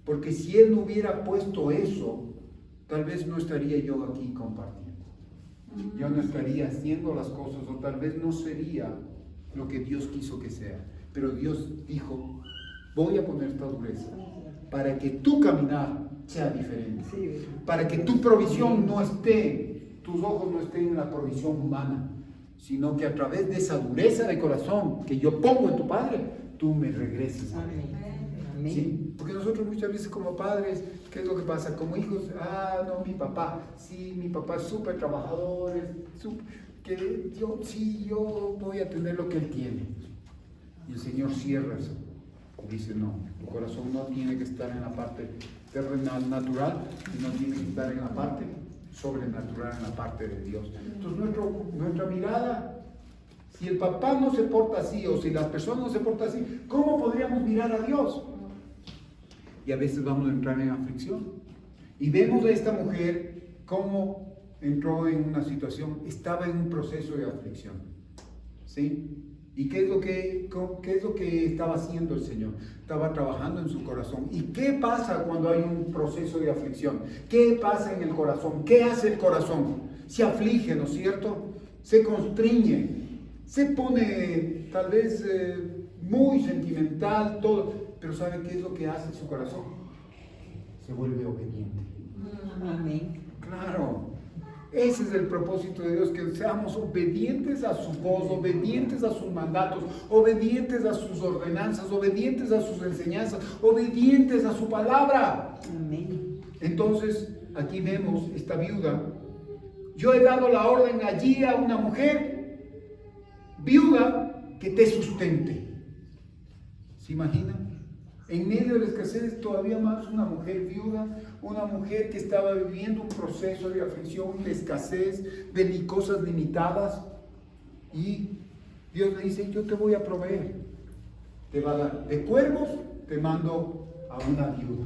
porque si Él no hubiera puesto eso, tal vez no estaría yo aquí compartiendo, yo no estaría haciendo las cosas o tal vez no sería lo que Dios quiso que sea, pero Dios dijo, voy a poner esta dureza para que tu caminar sea diferente, para que tu provisión no esté, tus ojos no estén en la provisión humana, sino que a través de esa dureza de corazón que yo pongo en tu Padre, tú me regreses a Él. ¿Sí? Porque nosotros muchas veces como padres, ¿qué es lo que pasa? Como hijos, no, mi papá es súper trabajador, yo voy a tener lo que él tiene. Y el Señor cierra eso. Dice, no, tu corazón no tiene que estar en la parte terrenal, natural, sino tiene que estar en la parte sobrenatural, en la parte de Dios. Entonces nuestra mirada, si el papá no se porta así, o si las personas no se portan así, ¿cómo podríamos mirar a Dios? Y a veces vamos a entrar en aflicción. Y vemos a esta mujer cómo entró en una situación, estaba en un proceso de aflicción. ¿Sí? ¿Y qué es lo que estaba haciendo el Señor? Estaba trabajando en su corazón. ¿Y qué pasa cuando hay un proceso de aflicción? ¿Qué pasa en el corazón? ¿Qué hace el corazón? Se aflige, ¿no es cierto? Se constriñe, se pone tal vez muy sentimental, todo. Pero ¿sabe qué es lo que hace su corazón? Se vuelve obediente. Amén. Claro. Ese es el propósito de Dios, que seamos obedientes a su voz, obedientes a sus mandatos, obedientes a sus ordenanzas, obedientes a sus enseñanzas, obedientes a su palabra. Amén. Entonces, aquí vemos esta viuda. Yo he dado la orden allí a una mujer viuda que te sustente. ¿Se imaginan? En medio de la escasez, todavía más una mujer viuda, una mujer que estaba viviendo un proceso de aflicción, de escasez, de cosas limitadas. Y Dios le dice, yo te voy a proveer. Te va a dar de cuervos, te mando a una viuda.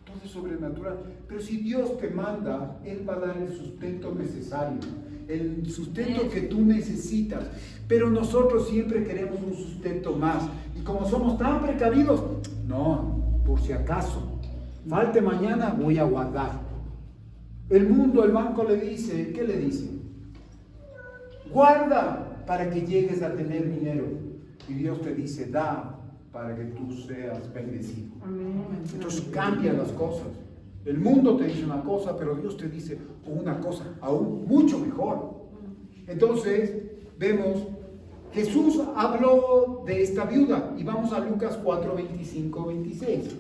Todo es sobrenatural. Pero si Dios te manda, Él va a dar el sustento necesario, el sustento que tú necesitas. Pero nosotros siempre queremos un sustento más. Y como somos tan precavidos, no, por si acaso, falte mañana, voy a guardar. El mundo, el banco le dice, ¿qué le dice? guarda para que llegues a tener dinero. Y Dios te dice, da para que tú seas bendecido. Entonces cambia las cosas. El mundo te dice una cosa, pero Dios te dice una cosa aún mucho mejor. Entonces vemos, Jesús habló de esta viuda y vamos a Lucas 4, 25, 26.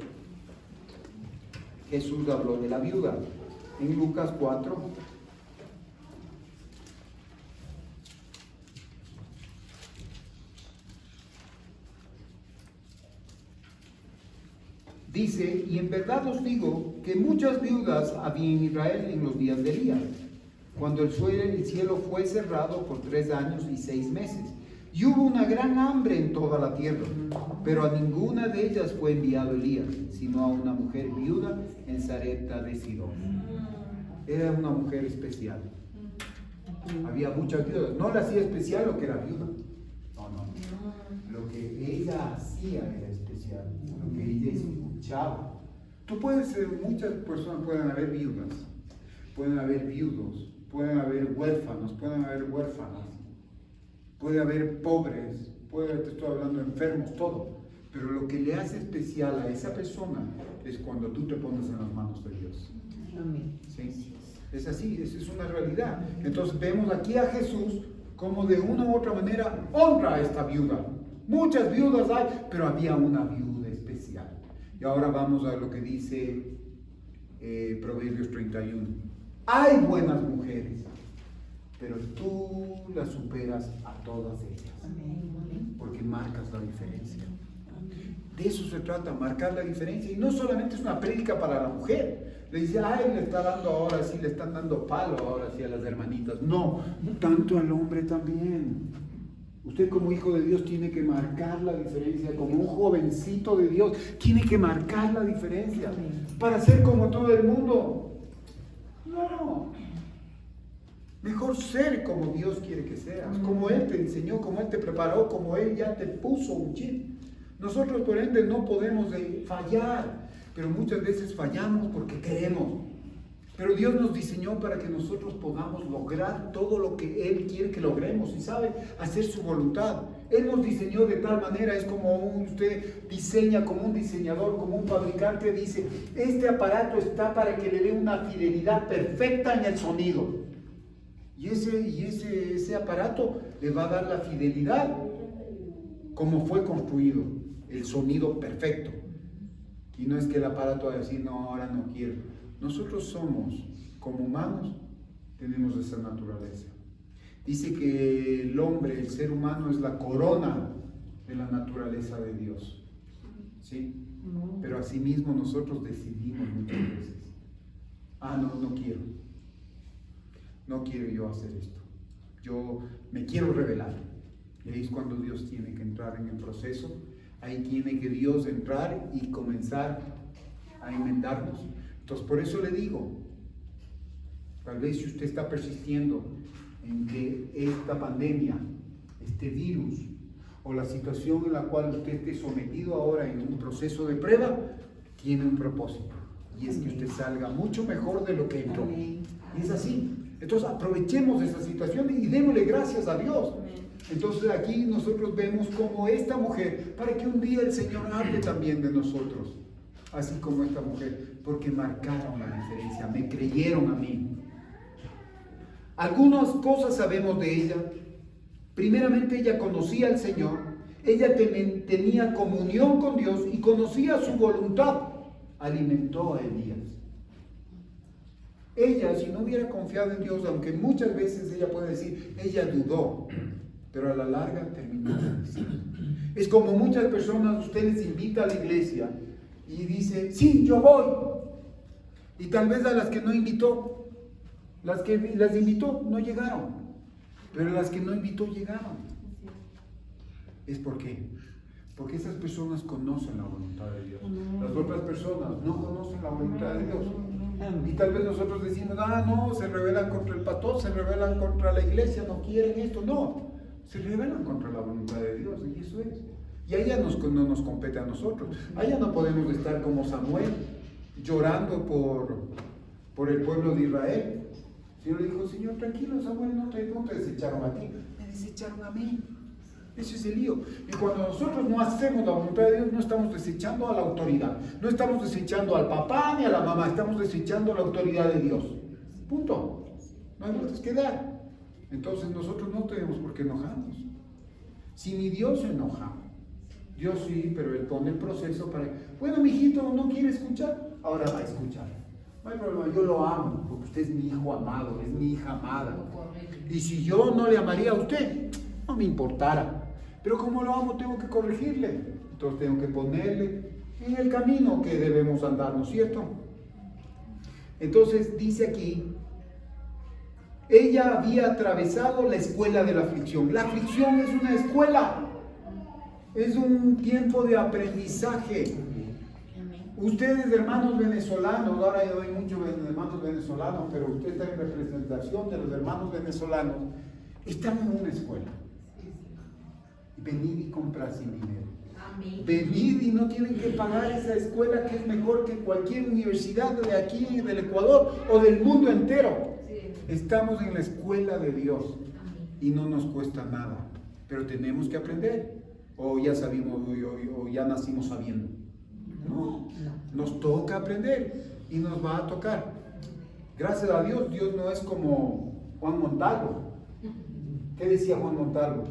Jesús habló de la viuda en Lucas 4. Dice, y en verdad os digo que muchas viudas había en Israel en los días de Elías, cuando el cielo fue cerrado por 3 años y 6 meses, y hubo una gran hambre en toda la tierra, pero a ninguna de ellas fue enviado Elías, sino a una mujer viuda en Sarepta de Sidón. Era una mujer especial. Había muchas viudas. No la hacía especial lo que era viuda. No. Lo que ella hacía era especial. Lo que ella escuchaba. Muchas personas pueden haber viudas, pueden haber viudos, pueden haber huérfanos, pueden haber huérfanas, puede haber pobres, te estoy hablando de enfermos, todo. Pero lo que le hace especial a esa persona es cuando tú te pones en las manos de Dios. Amén. ¿Sí? Es así, es una realidad. Entonces vemos aquí a Jesús como de una u otra manera honra a esta viuda. Muchas viudas hay, pero había una viuda especial. Y ahora vamos a lo que dice Proverbios 31. Hay buenas mujeres, pero tú las superas a todas ellas. Amén. Porque marcas la diferencia. De eso se trata, marcar la diferencia. Y no solamente es una prédica para la mujer. Le dice, ay, le está dando ahora sí, le están dando palo ahora sí a las hermanitas. No, tanto al hombre también. Usted como hijo de Dios tiene que marcar la diferencia. Como un jovencito de Dios, tiene que marcar la diferencia. Para ser como todo el mundo. No. Mejor ser como Dios quiere que seas. Como Él te diseñó, como Él te preparó, como Él ya te puso un chip. Nosotros por ende no podemos fallar, pero muchas veces fallamos porque queremos. Pero Dios nos diseñó para que nosotros podamos lograr todo lo que Él quiere que logremos y sabe hacer su voluntad. Él nos diseñó de tal manera, es como usted diseña como un diseñador, como un fabricante, dice, este aparato está para que le dé una fidelidad perfecta en el sonido. Y ese aparato le va a dar la fidelidad como fue construido, el sonido perfecto. Y no es que el aparato va a decir, no, ahora no quiero. Nosotros somos, como humanos, tenemos esa naturaleza. Dice que el hombre, el ser humano, es la corona de la naturaleza de Dios. ¿Sí? Pero asimismo nosotros decidimos muchas veces. No quiero. No quiero yo hacer esto. Yo me quiero rebelar. Y ahí es cuando Dios tiene que entrar en el proceso. Ahí tiene que Dios entrar y comenzar a enmendarnos. Entonces, por eso le digo, tal vez si usted está persistiendo en que esta pandemia, este virus, o la situación en la cual usted esté sometido ahora en un proceso de prueba, tiene un propósito. Y es que usted salga mucho mejor de lo que entró. Y es así. Entonces, aprovechemos esa situación y démosle gracias a Dios. Entonces, aquí nosotros vemos como esta mujer, para que un día el Señor hable también de nosotros. Así como esta mujer, porque marcaron la diferencia, me creyeron a mí. Algunas cosas sabemos de ella. Primeramente, ella conocía al Señor, ella tenía comunión con Dios y conocía su voluntad. Alimentó a Elías. Ella, si no hubiera confiado en Dios, aunque muchas veces ella puede decir, ella dudó, pero a la larga terminó obedeciendo. Es como muchas personas, usted les invita a la iglesia y dice, sí, yo voy. Y tal vez a las que no invitó, las que las invitó no llegaron, pero las que no invitó llegaron. ¿Es por qué? Porque esas personas conocen la voluntad de Dios. Las otras personas no conocen la voluntad de Dios. Y tal vez nosotros decimos, no, se rebelan contra el pastor, se rebelan contra la iglesia, no quieren esto. No, se rebelan contra la voluntad de Dios, y eso es. Y ahí ya no nos compete a nosotros. Allá no podemos estar como Samuel, llorando por el pueblo de Israel, El Señor le dijo, Señor, tranquilo, Samuel, no te desecharon a ti, me desecharon a mí. Ese es el lío. Y cuando nosotros no hacemos la voluntad de Dios, no estamos desechando a la autoridad, no estamos desechando al papá ni a la mamá, estamos desechando la autoridad de Dios. Punto. No hay vueltas que dar. Entonces nosotros no tenemos por qué enojarnos. Si ni Dios se enoja, Dios sí, pero Él pone el proceso para... Bueno, mi hijito no quiere escuchar, ahora va a escuchar. No hay problema, yo lo amo, porque usted es mi hijo amado, es mi hija amada. Y si yo no le amaría a usted, no me importara. Pero como lo amo, tengo que corregirle. Entonces tengo que ponerle en el camino que debemos andar, ¿no es cierto? Entonces dice aquí, ella había atravesado la escuela de la aflicción. La aflicción es una escuela, es un tiempo de aprendizaje. Ustedes, hermanos venezolanos, ahora yo doy muchos hermanos venezolanos, pero usted está en representación de los hermanos venezolanos, están en una escuela. Venid y comprad sin dinero. Amén. Venid y no tienen que pagar esa escuela que es mejor que cualquier universidad de aquí, del Ecuador o del mundo entero. Sí. Estamos en la escuela de Dios. Amén. Y no nos cuesta nada, pero tenemos que aprender. O ya sabemos, o ya nacimos sabiendo. No, nos toca aprender y nos va a tocar. Gracias a Dios, Dios no es como Juan Montalvo. ¿Qué decía Juan Montalvo?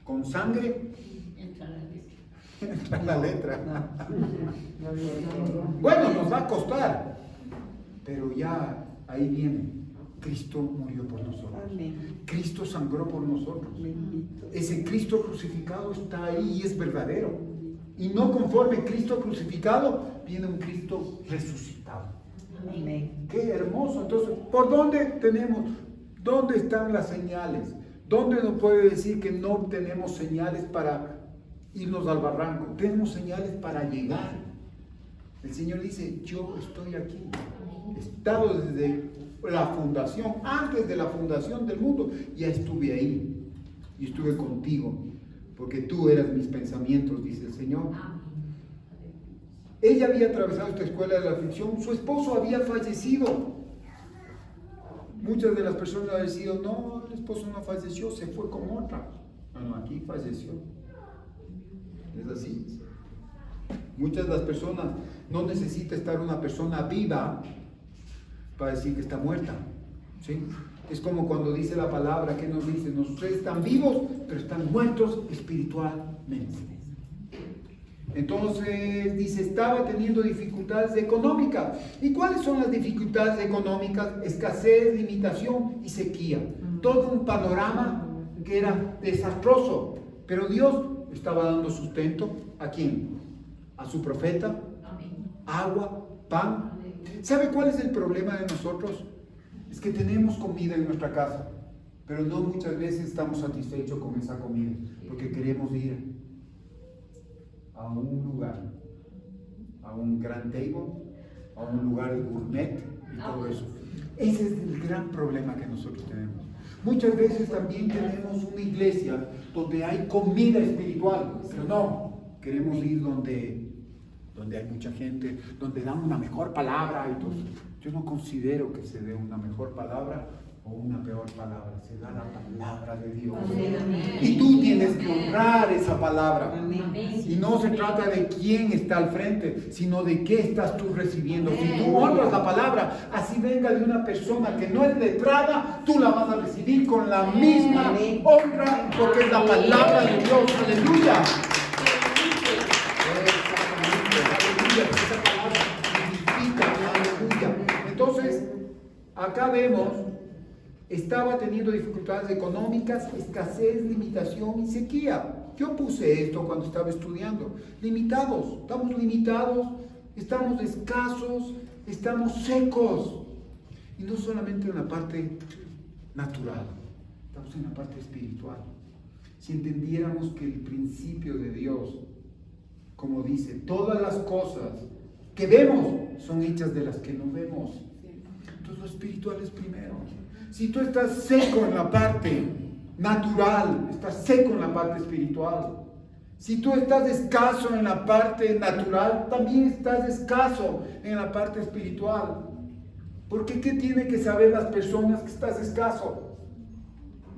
Con sangre entra la letra. Bueno, nos va a costar, pero ya ahí viene. Cristo murió por nosotros. Cristo sangró por nosotros. Ese Cristo crucificado está ahí y es verdadero. Y no conforme Cristo crucificado, viene un Cristo resucitado. Amén. Qué hermoso. Entonces, ¿por dónde tenemos? ¿Dónde están las señales? ¿Dónde nos puede decir que no tenemos señales para irnos al barranco? Tenemos señales para llegar. El Señor dice, yo estoy aquí. He estado desde la fundación, antes de la fundación del mundo, ya estuve ahí. Y estuve contigo, porque tú eras mis pensamientos, dice el Señor. Ella había atravesado esta escuela de la aflicción, su esposo había fallecido. Muchas de las personas han decidido, no, el esposo no falleció, se fue con otra. Bueno, aquí falleció. Es así. Muchas de las personas no necesita estar una persona viva para decir que está muerta. ¿Sí? Es como cuando dice la palabra, que nos dice, ustedes están vivos, pero están muertos espiritualmente. Entonces dice, estaba teniendo dificultades económicas. ¿Y cuáles son las dificultades económicas? Escasez, limitación y sequía. Todo un panorama que era desastroso. Pero Dios estaba dando sustento. ¿A quién? A su profeta. Agua, pan. ¿Sabe cuál es el problema de nosotros? Es que tenemos comida en nuestra casa, pero no muchas veces estamos satisfechos con esa comida, porque queremos ir a un lugar, a un grand table, a un lugar de gourmet y todo eso. Ese es el gran problema que nosotros tenemos. Muchas veces también tenemos una iglesia donde hay comida espiritual, pero no, queremos ir donde hay mucha gente, donde dan una mejor palabra y todo. Yo no considero que se dé una mejor palabra o una peor palabra, se da la palabra de Dios. Amén. Y tú tienes que honrar esa palabra. Amén. Y no se trata de quién está al frente, sino de qué estás tú recibiendo. Si tú honras la palabra, así venga de una persona que no es letrada, tú la vas a recibir con la misma honra, porque es la palabra de Dios. Aleluya. Esa palabra significa aleluya. Entonces, acá vemos, estaba teniendo dificultades económicas, escasez, limitación y sequía. Yo puse esto cuando estaba estudiando. Limitados, estamos escasos, estamos secos. Y no solamente en la parte natural, estamos en la parte espiritual. Si entendiéramos que el principio de Dios, como dice, todas las cosas que vemos son hechas de las que no vemos. Entonces lo espiritual es primero. Si tú estás seco en la parte natural, estás seco en la parte espiritual. Si tú estás escaso en la parte natural, también estás escaso en la parte espiritual. Porque ¿qué tienen que saber las personas que estás escaso?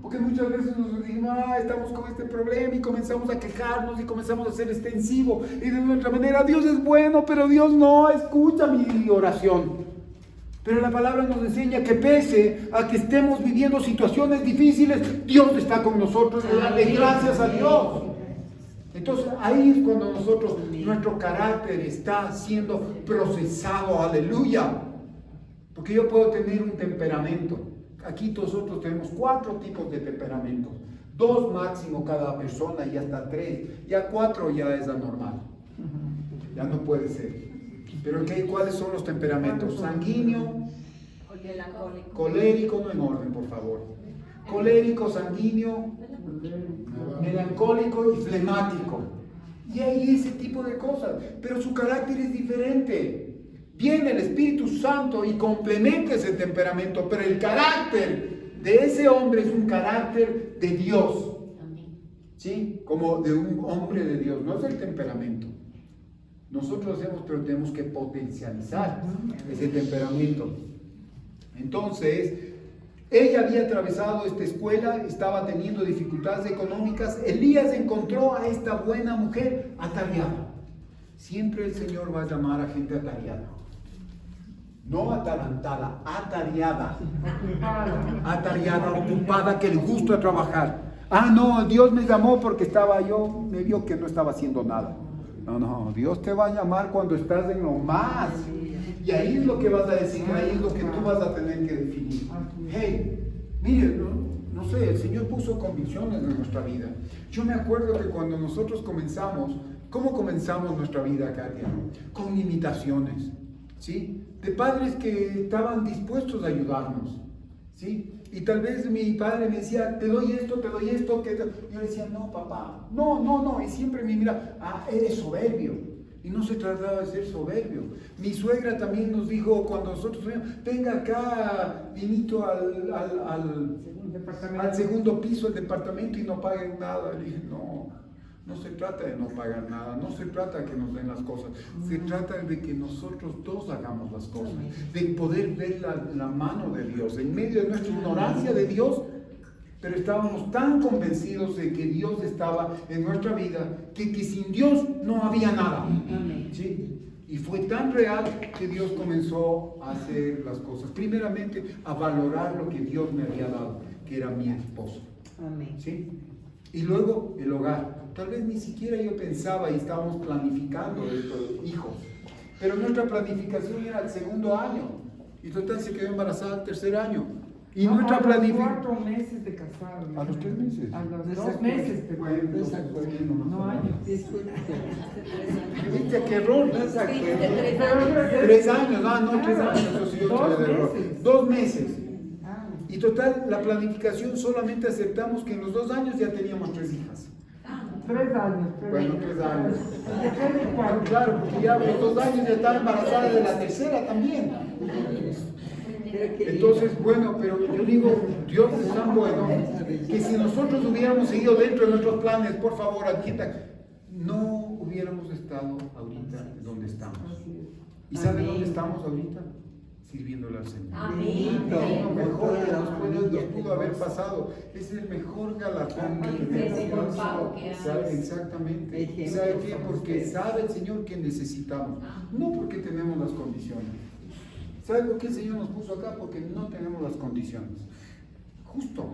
Porque muchas veces nos decimos, estamos con este problema y comenzamos a quejarnos y comenzamos a ser extensivo. Y de nuestra manera, Dios es bueno, pero Dios no escucha mi oración. Pero la palabra nos enseña que pese a que estemos viviendo situaciones difíciles, Dios está con nosotros y darle gracias a Dios. Entonces ahí es cuando nuestro carácter está siendo procesado, aleluya. Porque yo puedo tener un temperamento. Aquí nosotros tenemos 4 tipos de temperamentos. 2 máximo cada persona y hasta 3. Ya 4 ya es anormal. Ya no puede ser. Pero ¿cuáles son los temperamentos? Sanguíneo, colérico, no en orden, por favor. Colérico, sanguíneo, melancólico y flemático. Y hay ese tipo de cosas. Pero su carácter es diferente. Viene el Espíritu Santo y complementa ese temperamento, pero el carácter de ese hombre es un carácter de Dios. ¿Sí? Como de un hombre de Dios, no es el temperamento. Nosotros hacemos, pero tenemos que potencializar ese temperamento. Entonces, ella había atravesado esta escuela, estaba teniendo dificultades económicas. Elías encontró a esta buena mujer atareada. Siempre el Señor va a llamar a gente atareada. No atarantada, atareada. Atareada, ocupada, que le gusta trabajar. No, Dios me llamó porque me vio que no estaba haciendo nada. No, Dios te va a llamar cuando estás en lo más. Y ahí es lo que vas a decir, ahí es lo que tú vas a tener que definir. Hey, mire, no sé, el Señor puso convicciones en nuestra vida. Yo me acuerdo que cuando nosotros comenzamos, ¿cómo comenzamos nuestra vida, Katia? Con imitaciones, ¿sí? De padres que estaban dispuestos a ayudarnos, ¿sí? Y tal vez mi padre me decía, te doy esto, que yo le decía, no, papá, no, y siempre me mira, eres soberbio. Y no se trataba de ser soberbio. Mi suegra también nos dijo, cuando nosotros fuimos, venga acá, vinito al segundo piso del departamento y no paguen nada. Le dije, no se trata de no pagar nada, no se trata de que nos den las cosas, se trata de que nosotros dos hagamos las cosas, de poder ver la mano de Dios, en medio de nuestra ignorancia de Dios, pero estábamos tan convencidos de que Dios estaba en nuestra vida, que sin Dios no había nada. ¿Sí? Y fue tan real que Dios comenzó a hacer las cosas, primeramente a valorar lo que Dios me había dado, que era mi esposo. ¿Sí? Y luego el hogar. Tal vez ni siquiera yo pensaba y estábamos planificando estos hijos. Pero nuestra planificación era el 2.º año. Y total se quedó embarazada el 3.er año. Y nuestra planificación... 4 meses de casado. ¿A los 3 meses? A los 2 meses. No años. ¿Viste qué error? 3 años. No 3 años. Entonces yo tuve el error. 2 meses. Y total, la planificación solamente aceptamos que en los 2 años ya teníamos 3 hijas. 3 años. Bueno, 3 años. Claro, porque ya a los 2 años ya estaba embarazada de la 3.ª también. Entonces, bueno, pero yo digo, Dios es tan bueno que si nosotros hubiéramos seguido dentro de nuestros planes, por favor, atiendan, no hubiéramos estado ahorita donde estamos. ¿Y saben dónde estamos ahorita? Sirviéndole al Señor. Amén. Lo mejor que nos pudo haber pasado. Es el mejor galardón que tenemos. Exactamente. ¿Y sabe qué? Porque sabe el Señor que necesitamos. No porque tenemos las condiciones. ¿Sabe por qué el Señor nos puso acá? Porque no tenemos las condiciones. Justo.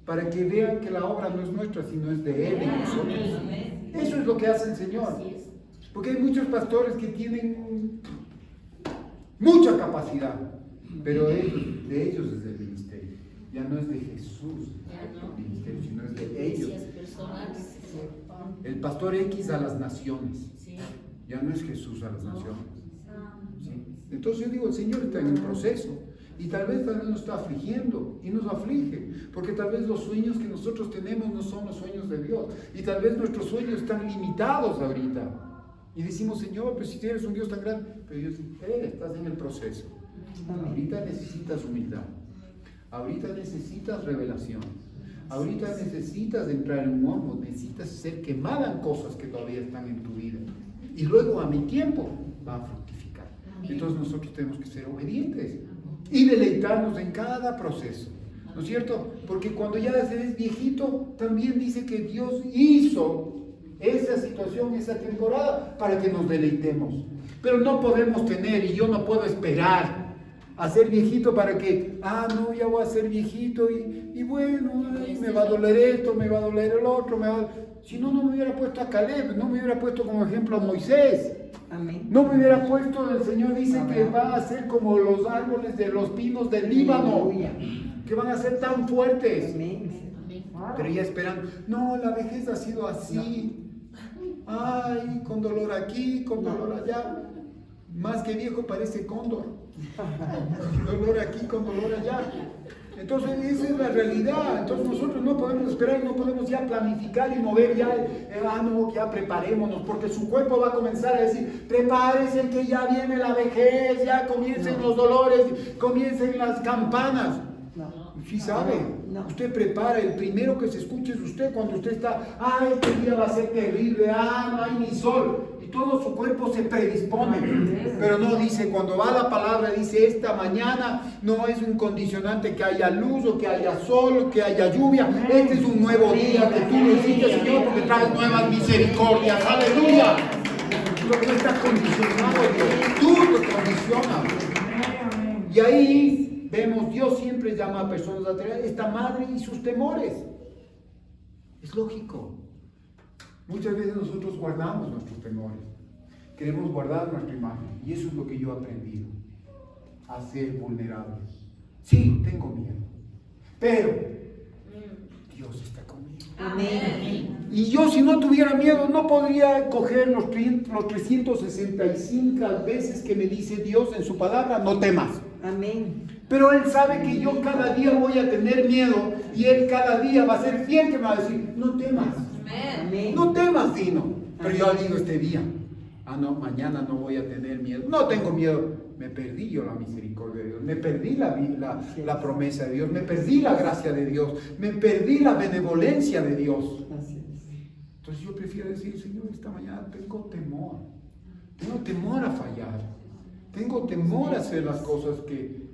Para que vean que la obra no es nuestra, sino es de Él y nosotros. Eso es lo que hace el Señor. Porque hay muchos pastores que tienen mucha capacidad, pero de ellos es el ministerio. Ya no es de Jesús el ministerio, sino es de ellos. El pastor X a las naciones. Ya no es Jesús a las naciones. ¿Sí? Entonces yo digo, el Señor está en el proceso. Y tal vez nos está afligiendo y nos aflige, porque tal vez los sueños que nosotros tenemos no son los sueños de Dios. Y tal vez nuestros sueños están limitados ahorita. Y decimos, Señor, pues si tienes un Dios tan grande, pero Dios dice, estás en el proceso. Ahorita necesitas humildad. Ahorita necesitas revelación. Ahorita necesitas entrar en un horno. Necesitas hacer que malan cosas que todavía están en tu vida. Y luego a mi tiempo va a fructificar. Entonces nosotros tenemos que ser obedientes. y deleitarnos en cada proceso, ¿no es cierto? Porque cuando ya se es viejito, también dice que Dios hizo esa situación, esa temporada, para que nos deleitemos. Pero no podemos tener, y yo no puedo esperar a ser viejito para que, no, ya voy a ser viejito y bueno, ay, me va a doler esto, me va a doler el otro, si no, no me hubiera puesto a Caleb, no me hubiera puesto como ejemplo a Moisés. Amén. No me hubiera puesto, el Señor dice que va a ser como los árboles de los pinos del Líbano, que van a ser tan fuertes. Amén. Pero ya esperando, no, la vejez ha sido así. Ay, con dolor aquí, con dolor allá. Más que viejo parece cóndor. Con dolor aquí, con dolor allá. Entonces esa es la realidad. Entonces nosotros no podemos esperar, no podemos ya planificar y mover ya, no, ya preparémonos, porque su cuerpo va a comenzar a decir, prepárese que ya viene la vejez, ya comiencen los dolores, comiencen las campanas. Sí sabe, usted prepara, el primero que se escuche es usted cuando usted está, este día va a ser terrible, no hay ni sol, y todo su cuerpo se predispone, pero no dice, cuando va la palabra, dice, esta mañana no es un condicionante que haya luz o que haya sol o que haya lluvia, este es un nuevo día que tú lo hiciste, Señor, porque traes nuevas misericordias, aleluya. Lo que no está condicionado, Dios, tú lo condicionas. Y ahí vemos, Dios siempre llama a personas a traer esta madre y sus temores. Es lógico. Muchas veces nosotros guardamos nuestros temores. Queremos guardar nuestra imagen. Y eso es lo que yo he aprendido. A ser vulnerables. Sí, tengo miedo. Pero Dios está conmigo. Amén. Y yo, si no tuviera miedo, no podría coger los 365 veces que me dice Dios en su palabra, no temas. Amén. Pero Él sabe que yo cada día voy a tener miedo y Él cada día va a ser fiel que me va a decir, no temas. Amén. No temas, Dino. Pero yo digo este día, no, mañana no voy a tener miedo. No tengo miedo. Me perdí yo la misericordia de Dios. Me perdí la promesa de Dios. Me perdí la gracia de Dios. Me perdí la benevolencia de Dios. Entonces yo prefiero decir, Señor, esta mañana tengo temor. Tengo temor a fallar. Tengo temor a hacer las cosas que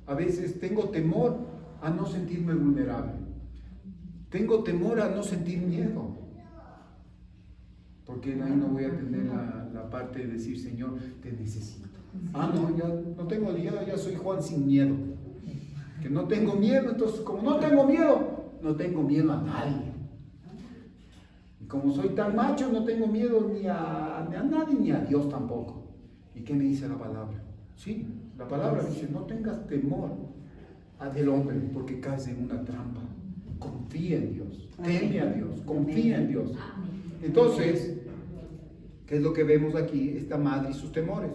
a veces tengo temor a no sentirme vulnerable. Tengo temor a no sentir miedo. Porque ahí no voy a tener la parte de decir, Señor, te necesito. No, ya no tengo, ya soy Juan sin miedo. Que no tengo miedo, entonces como no tengo miedo, no tengo miedo a nadie. Y como soy tan macho, no tengo miedo ni a nadie, ni a Dios tampoco. ¿Y qué me dice la palabra? Sí, la palabra dice, no tengas temor del hombre porque caes en una trampa. Confía en Dios, teme a Dios, confía en Dios. Entonces, ¿qué es lo que vemos aquí? Esta madre y sus temores.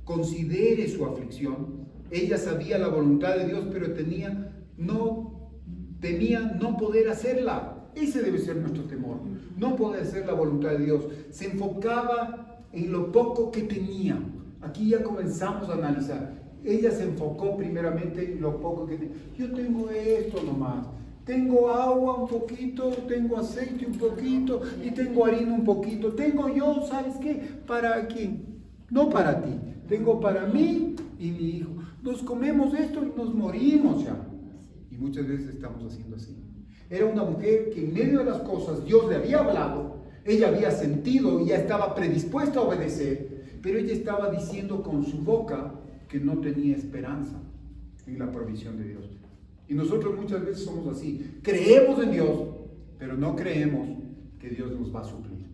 Considere su aflicción. Ella sabía la voluntad de Dios, pero temía no poder hacerla. Ese debe ser nuestro temor. No poder hacer la voluntad de Dios. Se enfocaba en lo poco que tenía. Aquí ya comenzamos a analizar. Ella se enfocó primeramente en lo poco que tenía. Yo tengo esto nomás. Tengo agua un poquito, tengo aceite un poquito y tengo harina un poquito. Tengo yo, ¿sabes qué? ¿Para quién? No para ti. Tengo para mí y mi hijo. Nos comemos esto y nos morimos ya. Y muchas veces estamos haciendo así. Era una mujer que en medio de las cosas Dios le había hablado, ella había sentido y ya estaba predispuesta a obedecer, pero ella estaba diciendo con su boca que no tenía esperanza en la provisión de Dios. Y nosotros muchas veces somos así. Creemos en Dios, pero no creemos que Dios nos va a suplir.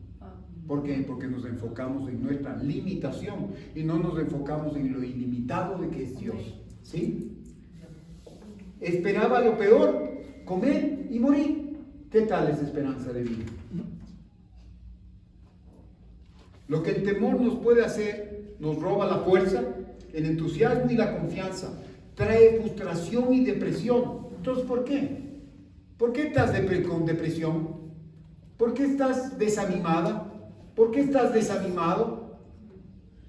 ¿Por qué? Porque nos enfocamos en nuestra limitación y no nos enfocamos en lo ilimitado de que es Dios. ¿Sí? Esperaba lo peor, comer y morir. ¿Qué tal es esperanza de vida? Lo que el temor nos puede hacer, nos roba la fuerza, el entusiasmo y la confianza. Trae frustración y depresión. Entonces, ¿por qué? ¿Por qué estás con depresión? ¿Por qué estás desanimada? ¿Por qué estás desanimado?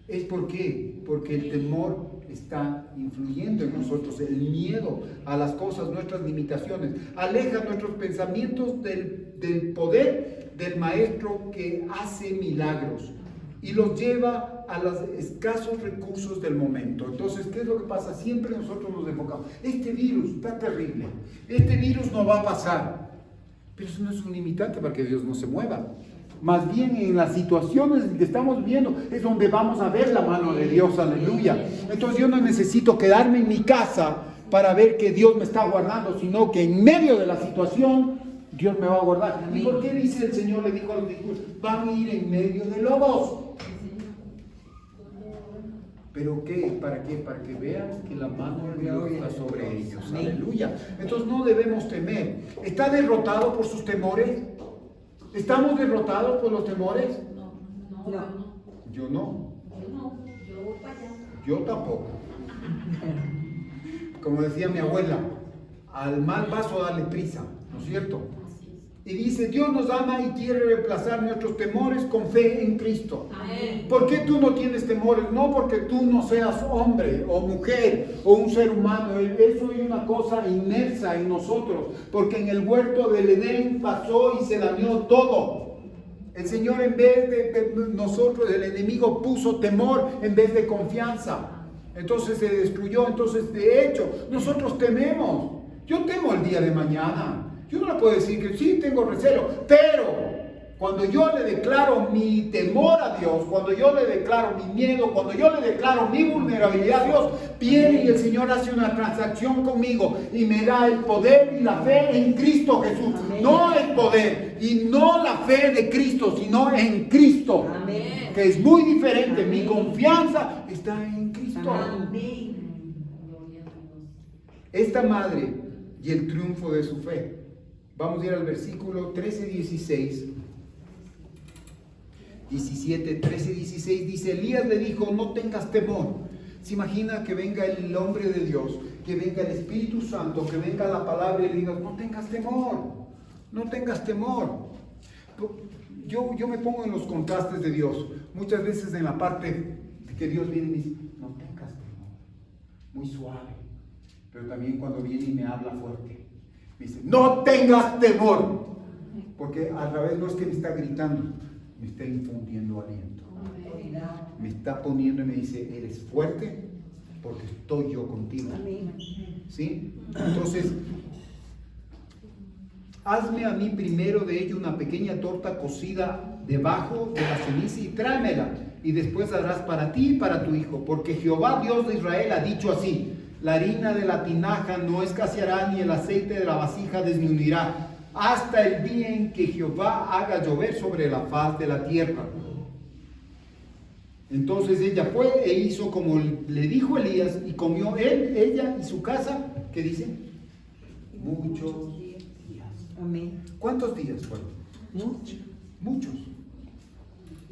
Es porque el temor está influyendo en nosotros, el miedo a las cosas, nuestras limitaciones, aleja nuestros pensamientos del poder del Maestro que hace milagros. y los lleva a los escasos recursos del momento. Entonces, ¿qué es lo que pasa? Siempre nosotros nos enfocamos. Este virus está terrible, este virus no va a pasar, pero eso no es un limitante para que Dios no se mueva. Más bien en las situaciones que estamos viendo es donde vamos a ver la mano de Dios, aleluya. Entonces yo no necesito quedarme en mi casa para ver que Dios me está guardando, sino que en medio de la situación Dios me va a guardar. ¿Y por qué dice el Señor? Le dijo a los discípulos, van a ir en medio de lobos. ¿Pero qué? ¿Para qué? Para que vean que la mano de Dios está sobre ellos, aleluya. Entonces no debemos temer. ¿Está derrotado por sus temores? ¿Estamos derrotados por los temores? No. Yo no. Yo voy para allá. Yo tampoco. Como decía mi abuela, al mal vaso dale prisa, ¿no es cierto? Así es. Y dice, Dios nos ama y quiere reemplazar nuestros temores con fe en Cristo. Amén. ¿Por qué tú no tienes temores? No porque tú no seas hombre o mujer o un ser humano. Eso es una cosa inmersa en nosotros. Porque en el huerto del Edén pasó y se dañó todo. El Señor, en vez de nosotros, el enemigo puso temor en vez de confianza. Entonces se destruyó. Entonces, de hecho, nosotros tememos. Yo temo el día de mañana. Yo no le puedo decir que sí, tengo recelo, pero cuando yo le declaro mi temor a Dios, cuando yo le declaro mi miedo, cuando yo le declaro mi vulnerabilidad a Dios, viene y el Señor hace una transacción conmigo y me da el poder y la fe en Cristo Jesús. Amén. No el poder y no la fe de Cristo, sino en Cristo. Amén. Que es muy diferente. Amén. Mi confianza está en Cristo. Amén. Esta madre y el triunfo de su fe. Vamos a ir al versículo 13-16. 17, 13, 16 dice, Elías le dijo, no tengas temor. Se imagina que venga el hombre de Dios, que venga el Espíritu Santo, que venga la palabra y le diga, no tengas temor, no tengas temor. Yo me pongo en los contrastes de Dios. Muchas veces en la parte que Dios viene y me dice, no tengas temor, muy suave. Pero también cuando viene y me habla fuerte, me dice, no tengas temor. Porque a través no es que me está gritando, me está infundiendo aliento. Me está poniendo y me dice, eres fuerte porque estoy yo contigo. ¿Sí? Entonces, hazme a mí primero de ello una pequeña torta cocida debajo de la ceniza y tráemela. Y después harás para ti y para tu hijo. Porque Jehová Dios de Israel ha dicho así, la harina de la tinaja no escaseará ni el aceite de la vasija disminuirá, hasta el día en que Jehová haga llover sobre la faz de la tierra. Entonces ella fue e hizo como le dijo Elías, y comió él, ella y su casa, ¿qué dice? Muchos días. Amén. ¿Cuántos días fueron? Muchos. Muchos.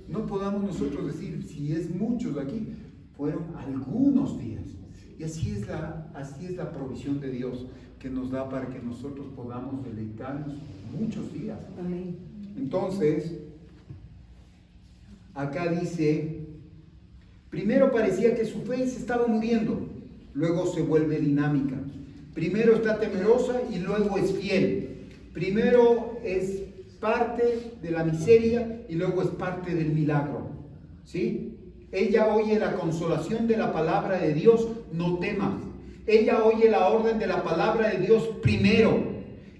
No podamos nosotros decir si es muchos aquí, fueron algunos días. Y así es la provisión de Dios que nos da para que nosotros podamos deleitarnos muchos días. Amén. Entonces, acá dice, primero parecía que su fe se estaba muriendo, luego se vuelve dinámica. Primero está temerosa y luego es fiel. Primero es parte de la miseria y luego es parte del milagro. ¿Sí? Ella oye la consolación de la palabra de Dios, no temas. Ella oye la orden de la palabra de Dios primero.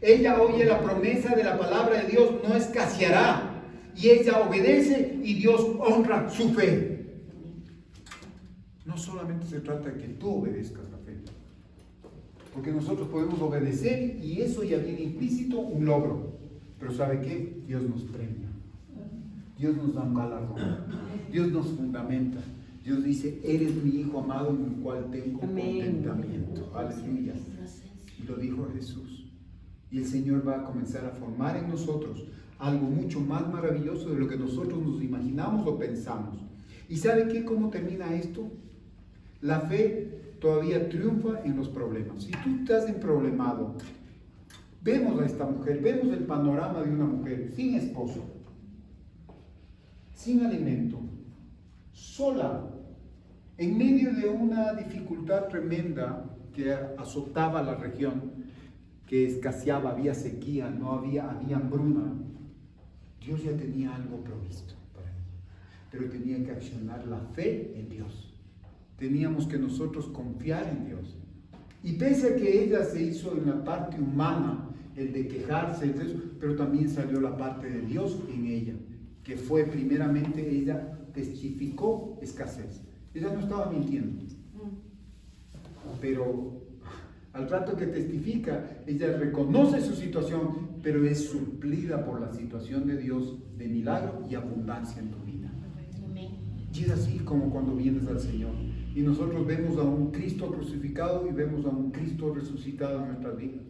Ella oye la promesa de la palabra de Dios, no escaseará. Y ella obedece y Dios honra su fe. No solamente se trata de que tú obedezcas la fe. Porque nosotros podemos obedecer y eso ya viene implícito un logro. Pero ¿sabe qué? Dios nos premia. Dios nos da un galardón. Dios nos fundamenta. Dios dice, eres mi hijo amado en el cual tengo contentamiento. Aleluya. Y lo dijo Jesús. Y el Señor va a comenzar a formar en nosotros algo mucho más maravilloso de lo que nosotros nos imaginamos o pensamos. ¿Y sabe qué? ¿Cómo termina esto? La fe todavía triunfa en los problemas. Si tú estás emproblemado, vemos a esta mujer, vemos el panorama de una mujer sin esposo, sin alimento, sola, en medio de una dificultad tremenda que azotaba la región, que escaseaba, había sequía, había hambruna. Dios ya tenía algo provisto para ella. pero tenía que accionar la fe en Dios. Teníamos que nosotros confiar en Dios. Y pese a que ella se hizo en la parte humana, el de quejarse, pero también salió la parte de Dios en ella, que fue primeramente ella testificó escasez. Ella no estaba mintiendo, pero al rato que testifica, ella reconoce su situación, pero es suplida por la situación de Dios de milagro y abundancia en tu vida. Y es así como cuando vienes al Señor y nosotros vemos a un Cristo crucificado y vemos a un Cristo resucitado en nuestras vidas.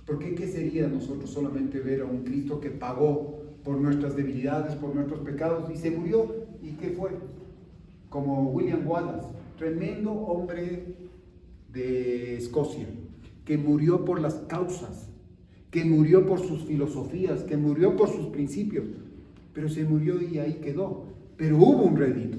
Porque ¿qué sería nosotros solamente ver a un Cristo que pagó por nuestras debilidades, por nuestros pecados y se murió? ¿Y qué fue? Como William Wallace, tremendo hombre de Escocia, que murió por las causas, que murió por sus filosofías, que murió por sus principios, pero se murió y ahí quedó. Pero hubo un rédito.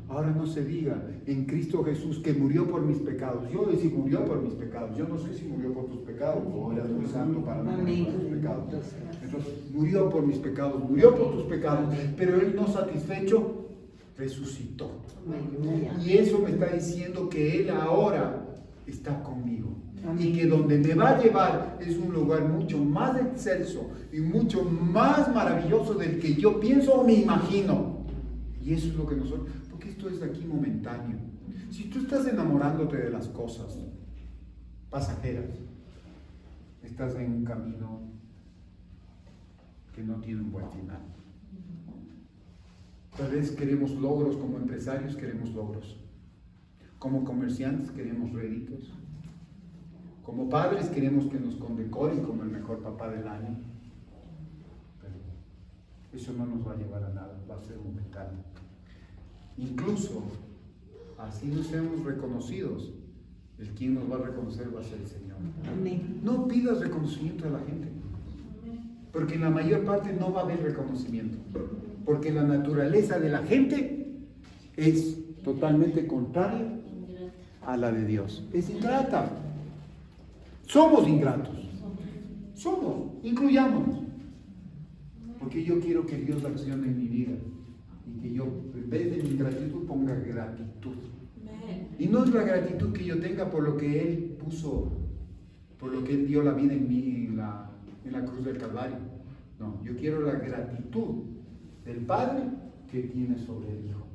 Ahora no se diga en Cristo Jesús que murió por mis pecados. Yo decía murió por mis pecados. Yo no sé si murió por tus pecados o era muy santo para no morir por tus pecados. Entonces, murió por mis pecados, murió por tus pecados, pero Él no satisfecho, resucitó. Y eso me está diciendo que Él ahora está conmigo. Y que donde me va a llevar es un lugar mucho más excelso y mucho más maravilloso del que yo pienso o me imagino. Y eso es lo que nosotros, porque esto es aquí momentáneo. Si tú estás enamorándote de las cosas pasajeras, estás en un camino que no tiene un buen final. Tal vez queremos logros como empresarios, queremos logros. Como comerciantes queremos réditos. Como padres queremos que nos condecoren como el mejor papá del año. Pero eso no nos va a llevar a nada, va a ser momentáneo. Incluso, así no seamos reconocidos, el quien nos va a reconocer va a ser el Señor. Amén. No pidas reconocimiento a la gente, porque en la mayor parte no va a haber reconocimiento, porque la naturaleza de la gente es totalmente contraria a la de Dios. Es ingrata. Somos ingratos. Somos, incluyámonos. Porque yo quiero que Dios accione en mi vida y que yo, en vez de mi gratitud, ponga gratitud. Y no es la gratitud que yo tenga por lo que Él puso, por lo que Él dio la vida en mí en la cruz del Calvario. No, yo quiero la gratitud del Padre que tiene sobre el Hijo.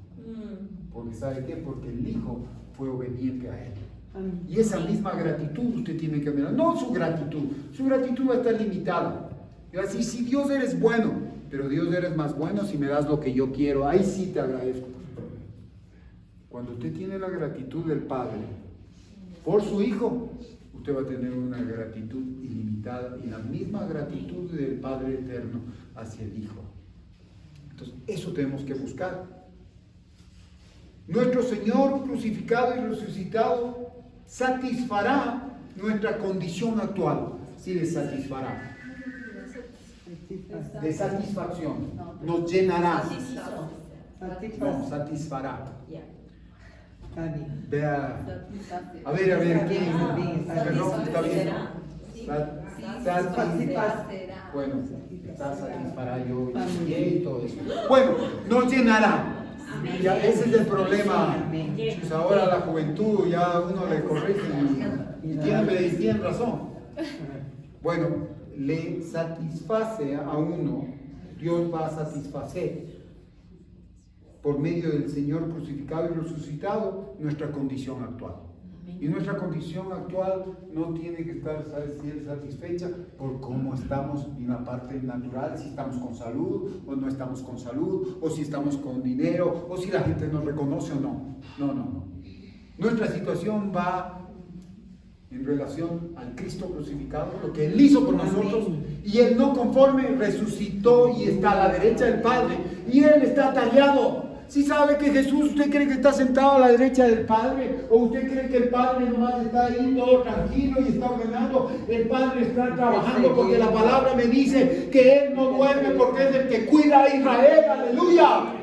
Porque ¿sabe qué? Porque el Hijo fue obediente a Él. Y esa misma gratitud usted tiene que ver, no su gratitud va a estar limitada. Y va a decir, si Dios eres bueno, pero Dios eres más bueno si me das lo que yo quiero, ahí sí te agradezco. Cuando usted tiene la gratitud del Padre por su Hijo, usted va a tener una gratitud ilimitada y la misma gratitud del Padre eterno hacia el Hijo. Entonces, eso tenemos que buscar. Nuestro Señor crucificado y resucitado satisfará nuestra condición actual. Sí, le satisfará. De satisfacción. Nos llenará. No, satisfará. Vea. A ver, ¿quién? Perdón, está bien. Bueno, satisfará yo y todo eso. Bueno, nos llenará. Ya, ese es el problema. Pues ahora la juventud ya uno le corrige y tienen razón. Bueno, le satisface a uno, Dios va a satisfacer por medio del Señor crucificado y resucitado nuestra condición actual. Y nuestra condición actual no tiene que estar satisfecha por cómo estamos en la parte natural, si estamos con salud o no estamos con salud, o si estamos con dinero, o si la gente nos reconoce o no. No. Nuestra situación va en relación al Cristo crucificado, lo que Él hizo por nosotros, y Él no conforme resucitó y está a la derecha del Padre, y Él está tallado. Si sabe que Jesús, ¿usted cree que está sentado a la derecha del Padre? ¿O usted cree que el Padre nomás está ahí todo tranquilo y está ordenando? El Padre está trabajando porque la palabra me dice que Él no duerme porque es el que cuida a Israel. ¡Aleluya!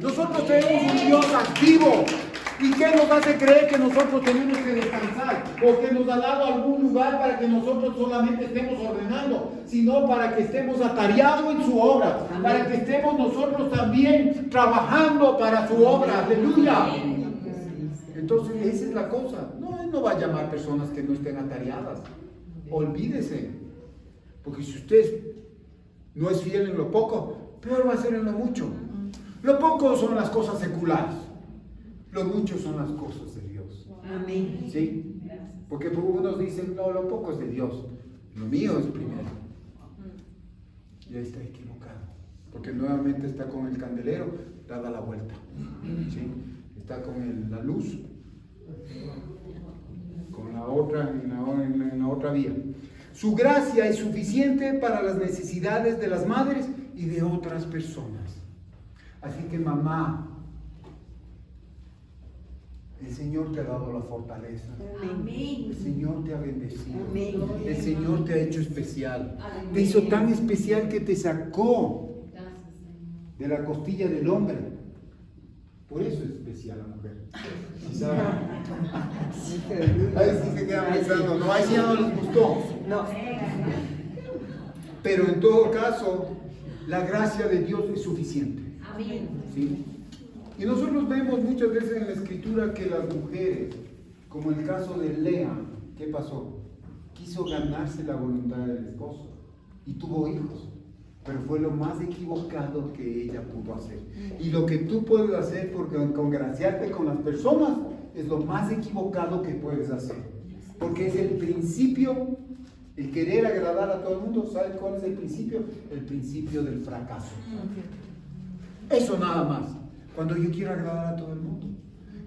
Nosotros tenemos un Dios activo. ¿Y qué nos hace creer que nosotros tenemos que descansar? ¿O que nos ha dado algún lugar para que nosotros solamente estemos ordenando? Sino para que estemos atareados en su obra. Para que estemos nosotros también trabajando para su obra. ¡Aleluya! Entonces, esa es la cosa. No, Él no va a llamar personas que no estén atareadas. Olvídese. Porque si usted no es fiel en lo poco, peor va a ser en lo mucho. Lo poco son las cosas seculares. Lo mucho son las cosas de Dios. Amén. ¿Sí? Porque unos dicen, no, lo poco es de Dios. Lo mío es primero. Y ahí está equivocado. Porque nuevamente está con el candelero, dada la vuelta. ¿Sí? Está con la luz, con la otra, en la otra vía. Su gracia es suficiente para las necesidades de las madres y de otras personas. Así que mamá, el Señor te ha dado la fortaleza. Amén. El Señor te ha bendecido. Amén. El Señor te ha hecho especial. Te hizo tan especial que te sacó de la costilla del hombre. Por eso es especial la mujer. ¿Sí saben? Ahí sí se quedan pensando, no, ahí sí ya no les gustó. No. Pero en todo caso, la gracia de Dios es suficiente. Amén. ¿Sí? Y nosotros vemos muchas veces en la Escritura que las mujeres, como el caso de Lea, ¿qué pasó? Quiso ganarse la voluntad del esposo y tuvo hijos, pero fue lo más equivocado que ella pudo hacer. Y lo que tú puedes hacer por congraciarte con las personas es lo más equivocado que puedes hacer, porque es el principio, el querer agradar a todo el mundo. ¿Sabes cuál es el principio? El principio del fracaso. Eso nada más. Cuando yo quiero agradar a todo el mundo,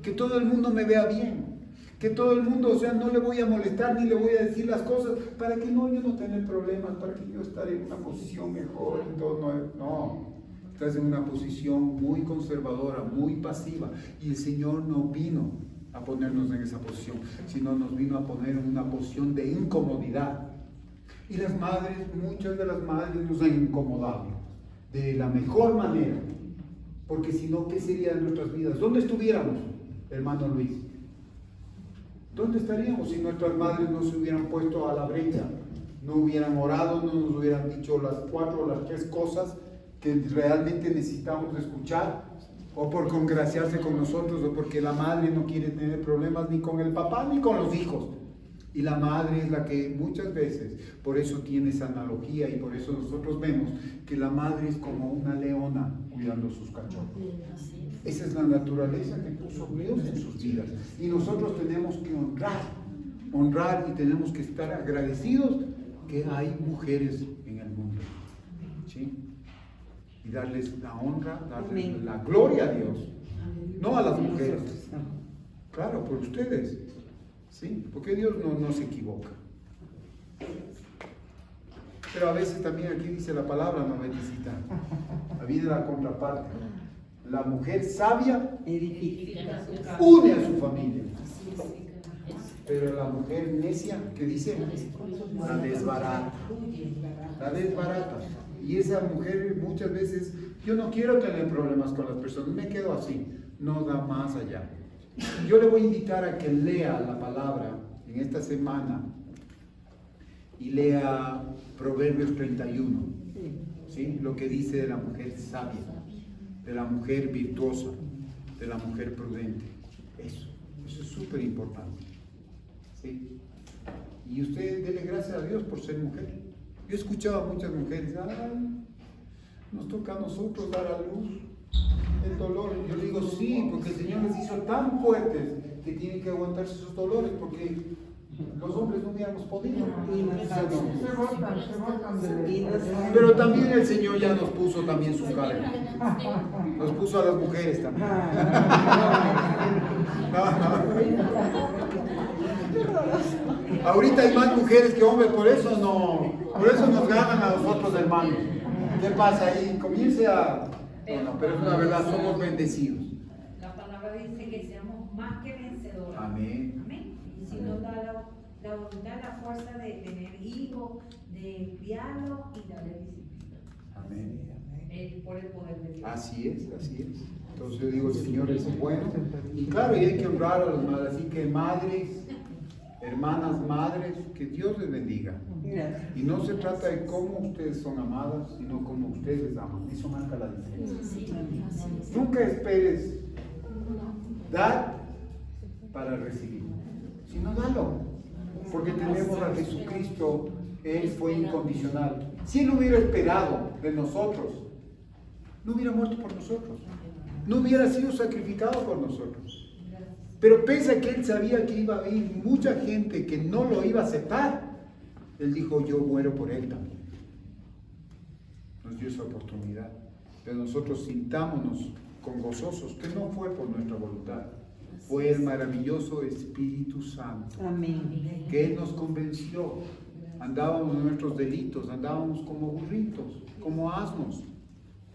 que todo el mundo me vea bien, que todo el mundo, o sea, no le voy a molestar ni le voy a decir las cosas para que yo no tener problemas, para que yo estar en una posición mejor. Entonces, no, estás en una posición muy conservadora, muy pasiva, y el Señor no vino a ponernos en esa posición, sino nos vino a poner en una posición de incomodidad. Y las madres, muchas de las madres nos han incomodado de la mejor manera. Porque si no, ¿qué sería de nuestras vidas? ¿Dónde estuviéramos, hermano Luis? ¿Dónde estaríamos si nuestras madres no se hubieran puesto a la brecha? No hubieran orado, no nos hubieran dicho las 4 o las 3 cosas que realmente necesitamos escuchar, o por congraciarse con nosotros, o porque la madre no quiere tener problemas ni con el papá ni con los hijos. Y la madre es la que muchas veces, por eso tiene esa analogía, y por eso nosotros vemos que la madre es como una leona cuidando sus cachorros. Esa es la naturaleza que puso Dios en sus vidas. Y nosotros tenemos que honrar, y tenemos que estar agradecidos que hay mujeres en el mundo. ¿Sí? Y darles la honra, darles la gloria a Dios, no a las mujeres. Claro, por ustedes. ¿Sí? Porque Dios no se equivoca. Pero a veces también aquí dice la palabra, no Betisita. Viene la contraparte. La mujer sabia une a su familia. Pero la mujer necia, ¿qué dice? La desbarata. La desbarata. Y esa mujer muchas veces, yo no quiero tener problemas con las personas, me quedo así. No da más allá. Yo le voy a invitar a que lea la palabra en esta semana y lea Proverbios 31, ¿sí? Lo que dice de la mujer sabia, de la mujer virtuosa, de la mujer prudente. Eso es súper importante, ¿sí? Y usted dele gracias a Dios por ser mujer. Yo he escuchado a muchas mujeres, nos toca a nosotros dar a luz el dolor. Yo digo sí, porque el Señor les hizo tan fuertes que tienen que aguantarse esos dolores, porque los hombres no hubiéramos podido. Pero también el Señor ya nos puso también su carga. Nos puso a las mujeres también. Ahorita hay más mujeres que hombres, por eso nos ganan a nosotros, hermanos. ¿Qué pasa ahí? Comience a... No, pero es una verdad, somos bendecidos. La palabra dice que seamos más que vencedores. Amén. Amén. Y si nos da la voluntad, la fuerza de tener hijos, de criarlos y darle disciplina. Amén. por el poder de Dios. Así es, así es. Entonces yo digo, el Señor es bueno. Y claro, y hay que honrar a las madres. Así que madres, hermanas madres, que Dios les bendiga. Y no se trata de cómo ustedes son amadas, sino cómo ustedes aman. Eso marca la diferencia. Sí, así es. Nunca esperes dar para recibir, sino dalo. Porque tenemos a Jesucristo, Él fue incondicional. Si Él hubiera esperado de nosotros, no hubiera muerto por nosotros, no hubiera sido sacrificado por nosotros. Pero pese a que Él sabía que iba a haber mucha gente que no lo iba a aceptar, Él dijo, yo muero por Él también. Nos dio esa oportunidad. Pero nosotros sintámonos con gozosos, que no fue por nuestra voluntad, fue el maravilloso Espíritu Santo. Amén. Que Él nos convenció. Andábamos en nuestros delitos, andábamos como burritos, como asnos,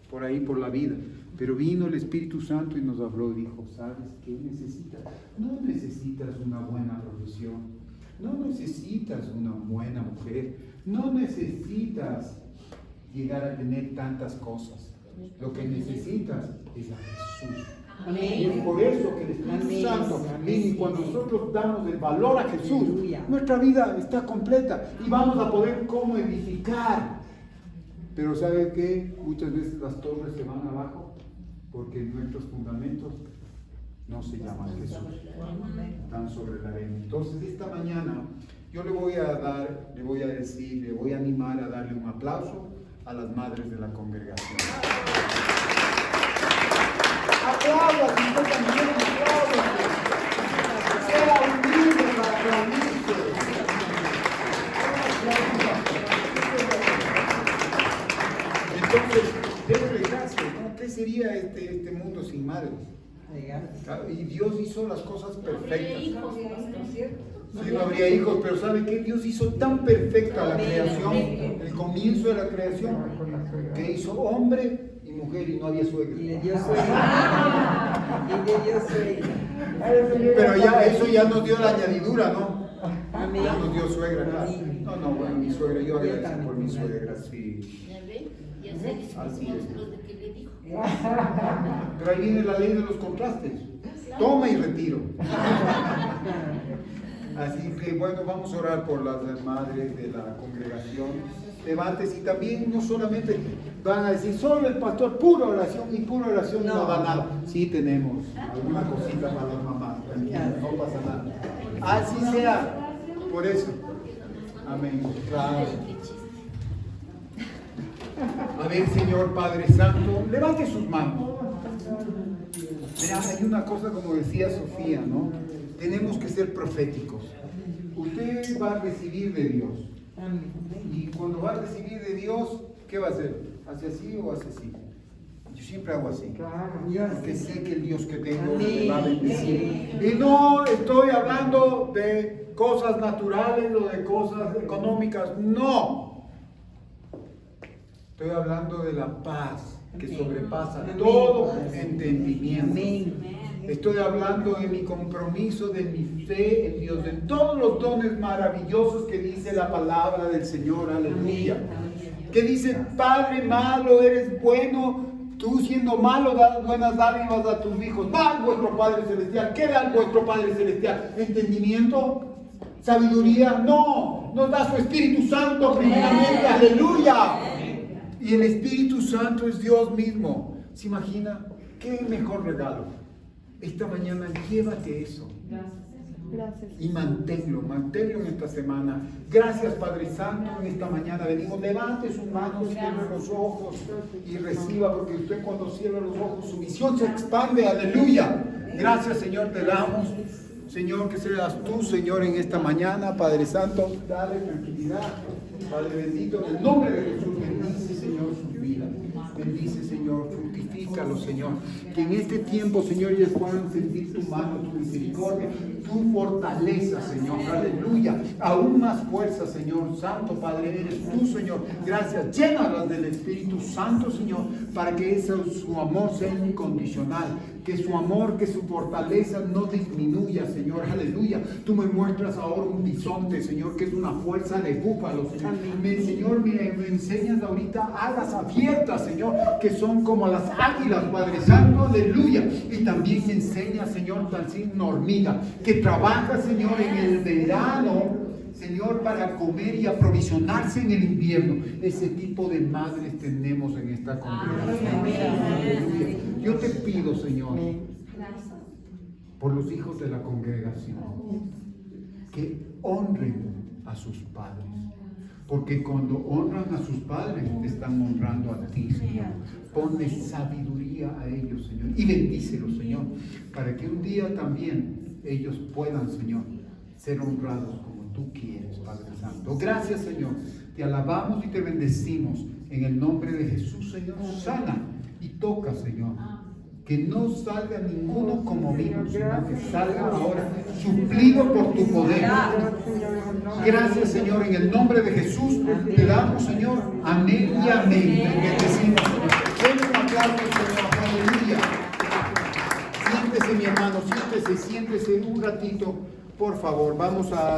por ahí por la vida. Pero vino el Espíritu Santo y nos habló y dijo, ¿sabes qué necesitas? No necesitas una buena profesión, no necesitas una buena mujer, no necesitas llegar a tener tantas cosas. Lo que necesitas es a Jesús. Y es por eso que el Espíritu Santo viene, y cuando nosotros damos el valor a Jesús, nuestra vida está completa y vamos a poder como edificar. Pero ¿sabe qué? Muchas veces las torres se van abajo porque nuestros fundamentos no se llaman Jesús, están sobre la arena. Entonces esta mañana yo le voy a decir, le voy a animar a darle un aplauso a las madres de la congregación. Aplaudan, usted también, aplaudan. Sea humilde para reunirse. Entonces, déjale gracias, ¿no? ¿Qué sería este mundo sin madres? Y Dios hizo las cosas perfectas. Sí, no habría hijos, pero ¿sabe qué? Dios hizo tan perfecta la creación, el comienzo de la creación, que hizo hombre y mujer y no había suegra. Y le dio suegra. Y le dio suegra. Pero ya eso ya nos dio la añadidura, ¿no? Amén. Ya nos dio suegra, claro. Amén. No, bueno, mi suegra, yo agradezco también. por mi suegra, sí. ¿Ya ven? Ya sé que Así somos es. los de que le dijo. Pero ahí viene la ley de los contrastes. Toma y retiro. Así que bueno, vamos a orar por las madres de la congregación. Levantes y también no solamente van a decir solo el pastor, pura oración y pura oración no da nada. Sí tenemos alguna cosita para las mamás, tranquilo, no pasa nada. Así sea, por eso. Amén. Claro. Qué chiste. A ver, Señor Padre Santo, levante sus manos. Mira, hay una cosa como decía Sofía, ¿no? Tenemos que ser proféticos. Usted va a recibir de Dios. Y cuando va a recibir de Dios, ¿qué va a hacer? ¿Hace así o hace así? Yo siempre hago así. Porque sé que el Dios que tengo me va a bendecir. Y no estoy hablando de cosas naturales o de cosas económicas. No. Estoy hablando de la paz que sobrepasa todo entendimiento. Estoy hablando de mi compromiso, de mi fe en Dios, de todos los dones maravillosos que dice la palabra del Señor. Aleluya. Que dice, Padre malo, eres bueno, tú siendo malo das buenas dádivas a tus hijos. Da vuestro Padre Celestial. ¿Qué da vuestro Padre Celestial? ¿Entendimiento? ¿Sabiduría? No, nos da su Espíritu Santo primeramente. Aleluya. Y el Espíritu Santo es Dios mismo. ¿Se imagina? ¿Qué mejor regalo? Esta mañana llévate eso. Gracias. Y manténlo en esta semana. Gracias Padre Santo, en esta mañana venimos, levante sus manos, cierre los ojos y reciba, porque usted cuando cierra los ojos su visión se expande, aleluya. Gracias Señor, te damos. Señor, que seas tú, Señor, en esta mañana, Padre Santo, dale tranquilidad. Padre bendito, en el nombre de Jesús, bendice, Señor, su vida. Bendice, Señor, fructifícalo, Señor. Que en este tiempo, Señor, ellos puedan sentir tu mano, tu misericordia, tu fortaleza, Señor. Aleluya. Aún más fuerza, Señor. Santo, Padre, eres tú, Señor. Gracias. Llénalas del Espíritu Santo, Señor, para que su amor sea incondicional, que su amor, que su fortaleza no disminuya, Señor, aleluya. Tú me muestras ahora un bisonte, Señor, que es una fuerza de búfalo, Señor. Señor, me enseñas ahorita alas abiertas, Señor, que son como las águilas, Padre Santo, aleluya. Y también me enseñas, Señor, tal sin una hormiga, que trabaja, Señor, en el verano, Señor, para comer y aprovisionarse en el invierno. Ese tipo de madres tenemos en esta congregación. Aleluya. Yo te pido, Señor, por los hijos de la congregación, que honren a sus padres. Porque cuando honran a sus padres, te están honrando a ti, Señor. Ponle sabiduría a ellos, Señor. Y bendícelos, Señor, para que un día también ellos puedan, Señor, ser honrados como tú quieres, Padre Santo. Gracias, Señor. Te alabamos y te bendecimos. En el nombre de Jesús, Señor, sana y toca, Señor. Que no salga ninguno como vino, sino que salga ahora suplido por tu poder. Gracias, Señor, en el nombre de Jesús te damos, Señor, amén y amén. Te bendecimos, Señor. Denle un aplauso, Señor, aleluya. Siéntese, mi hermano, siéntese un ratito, por favor. Vamos a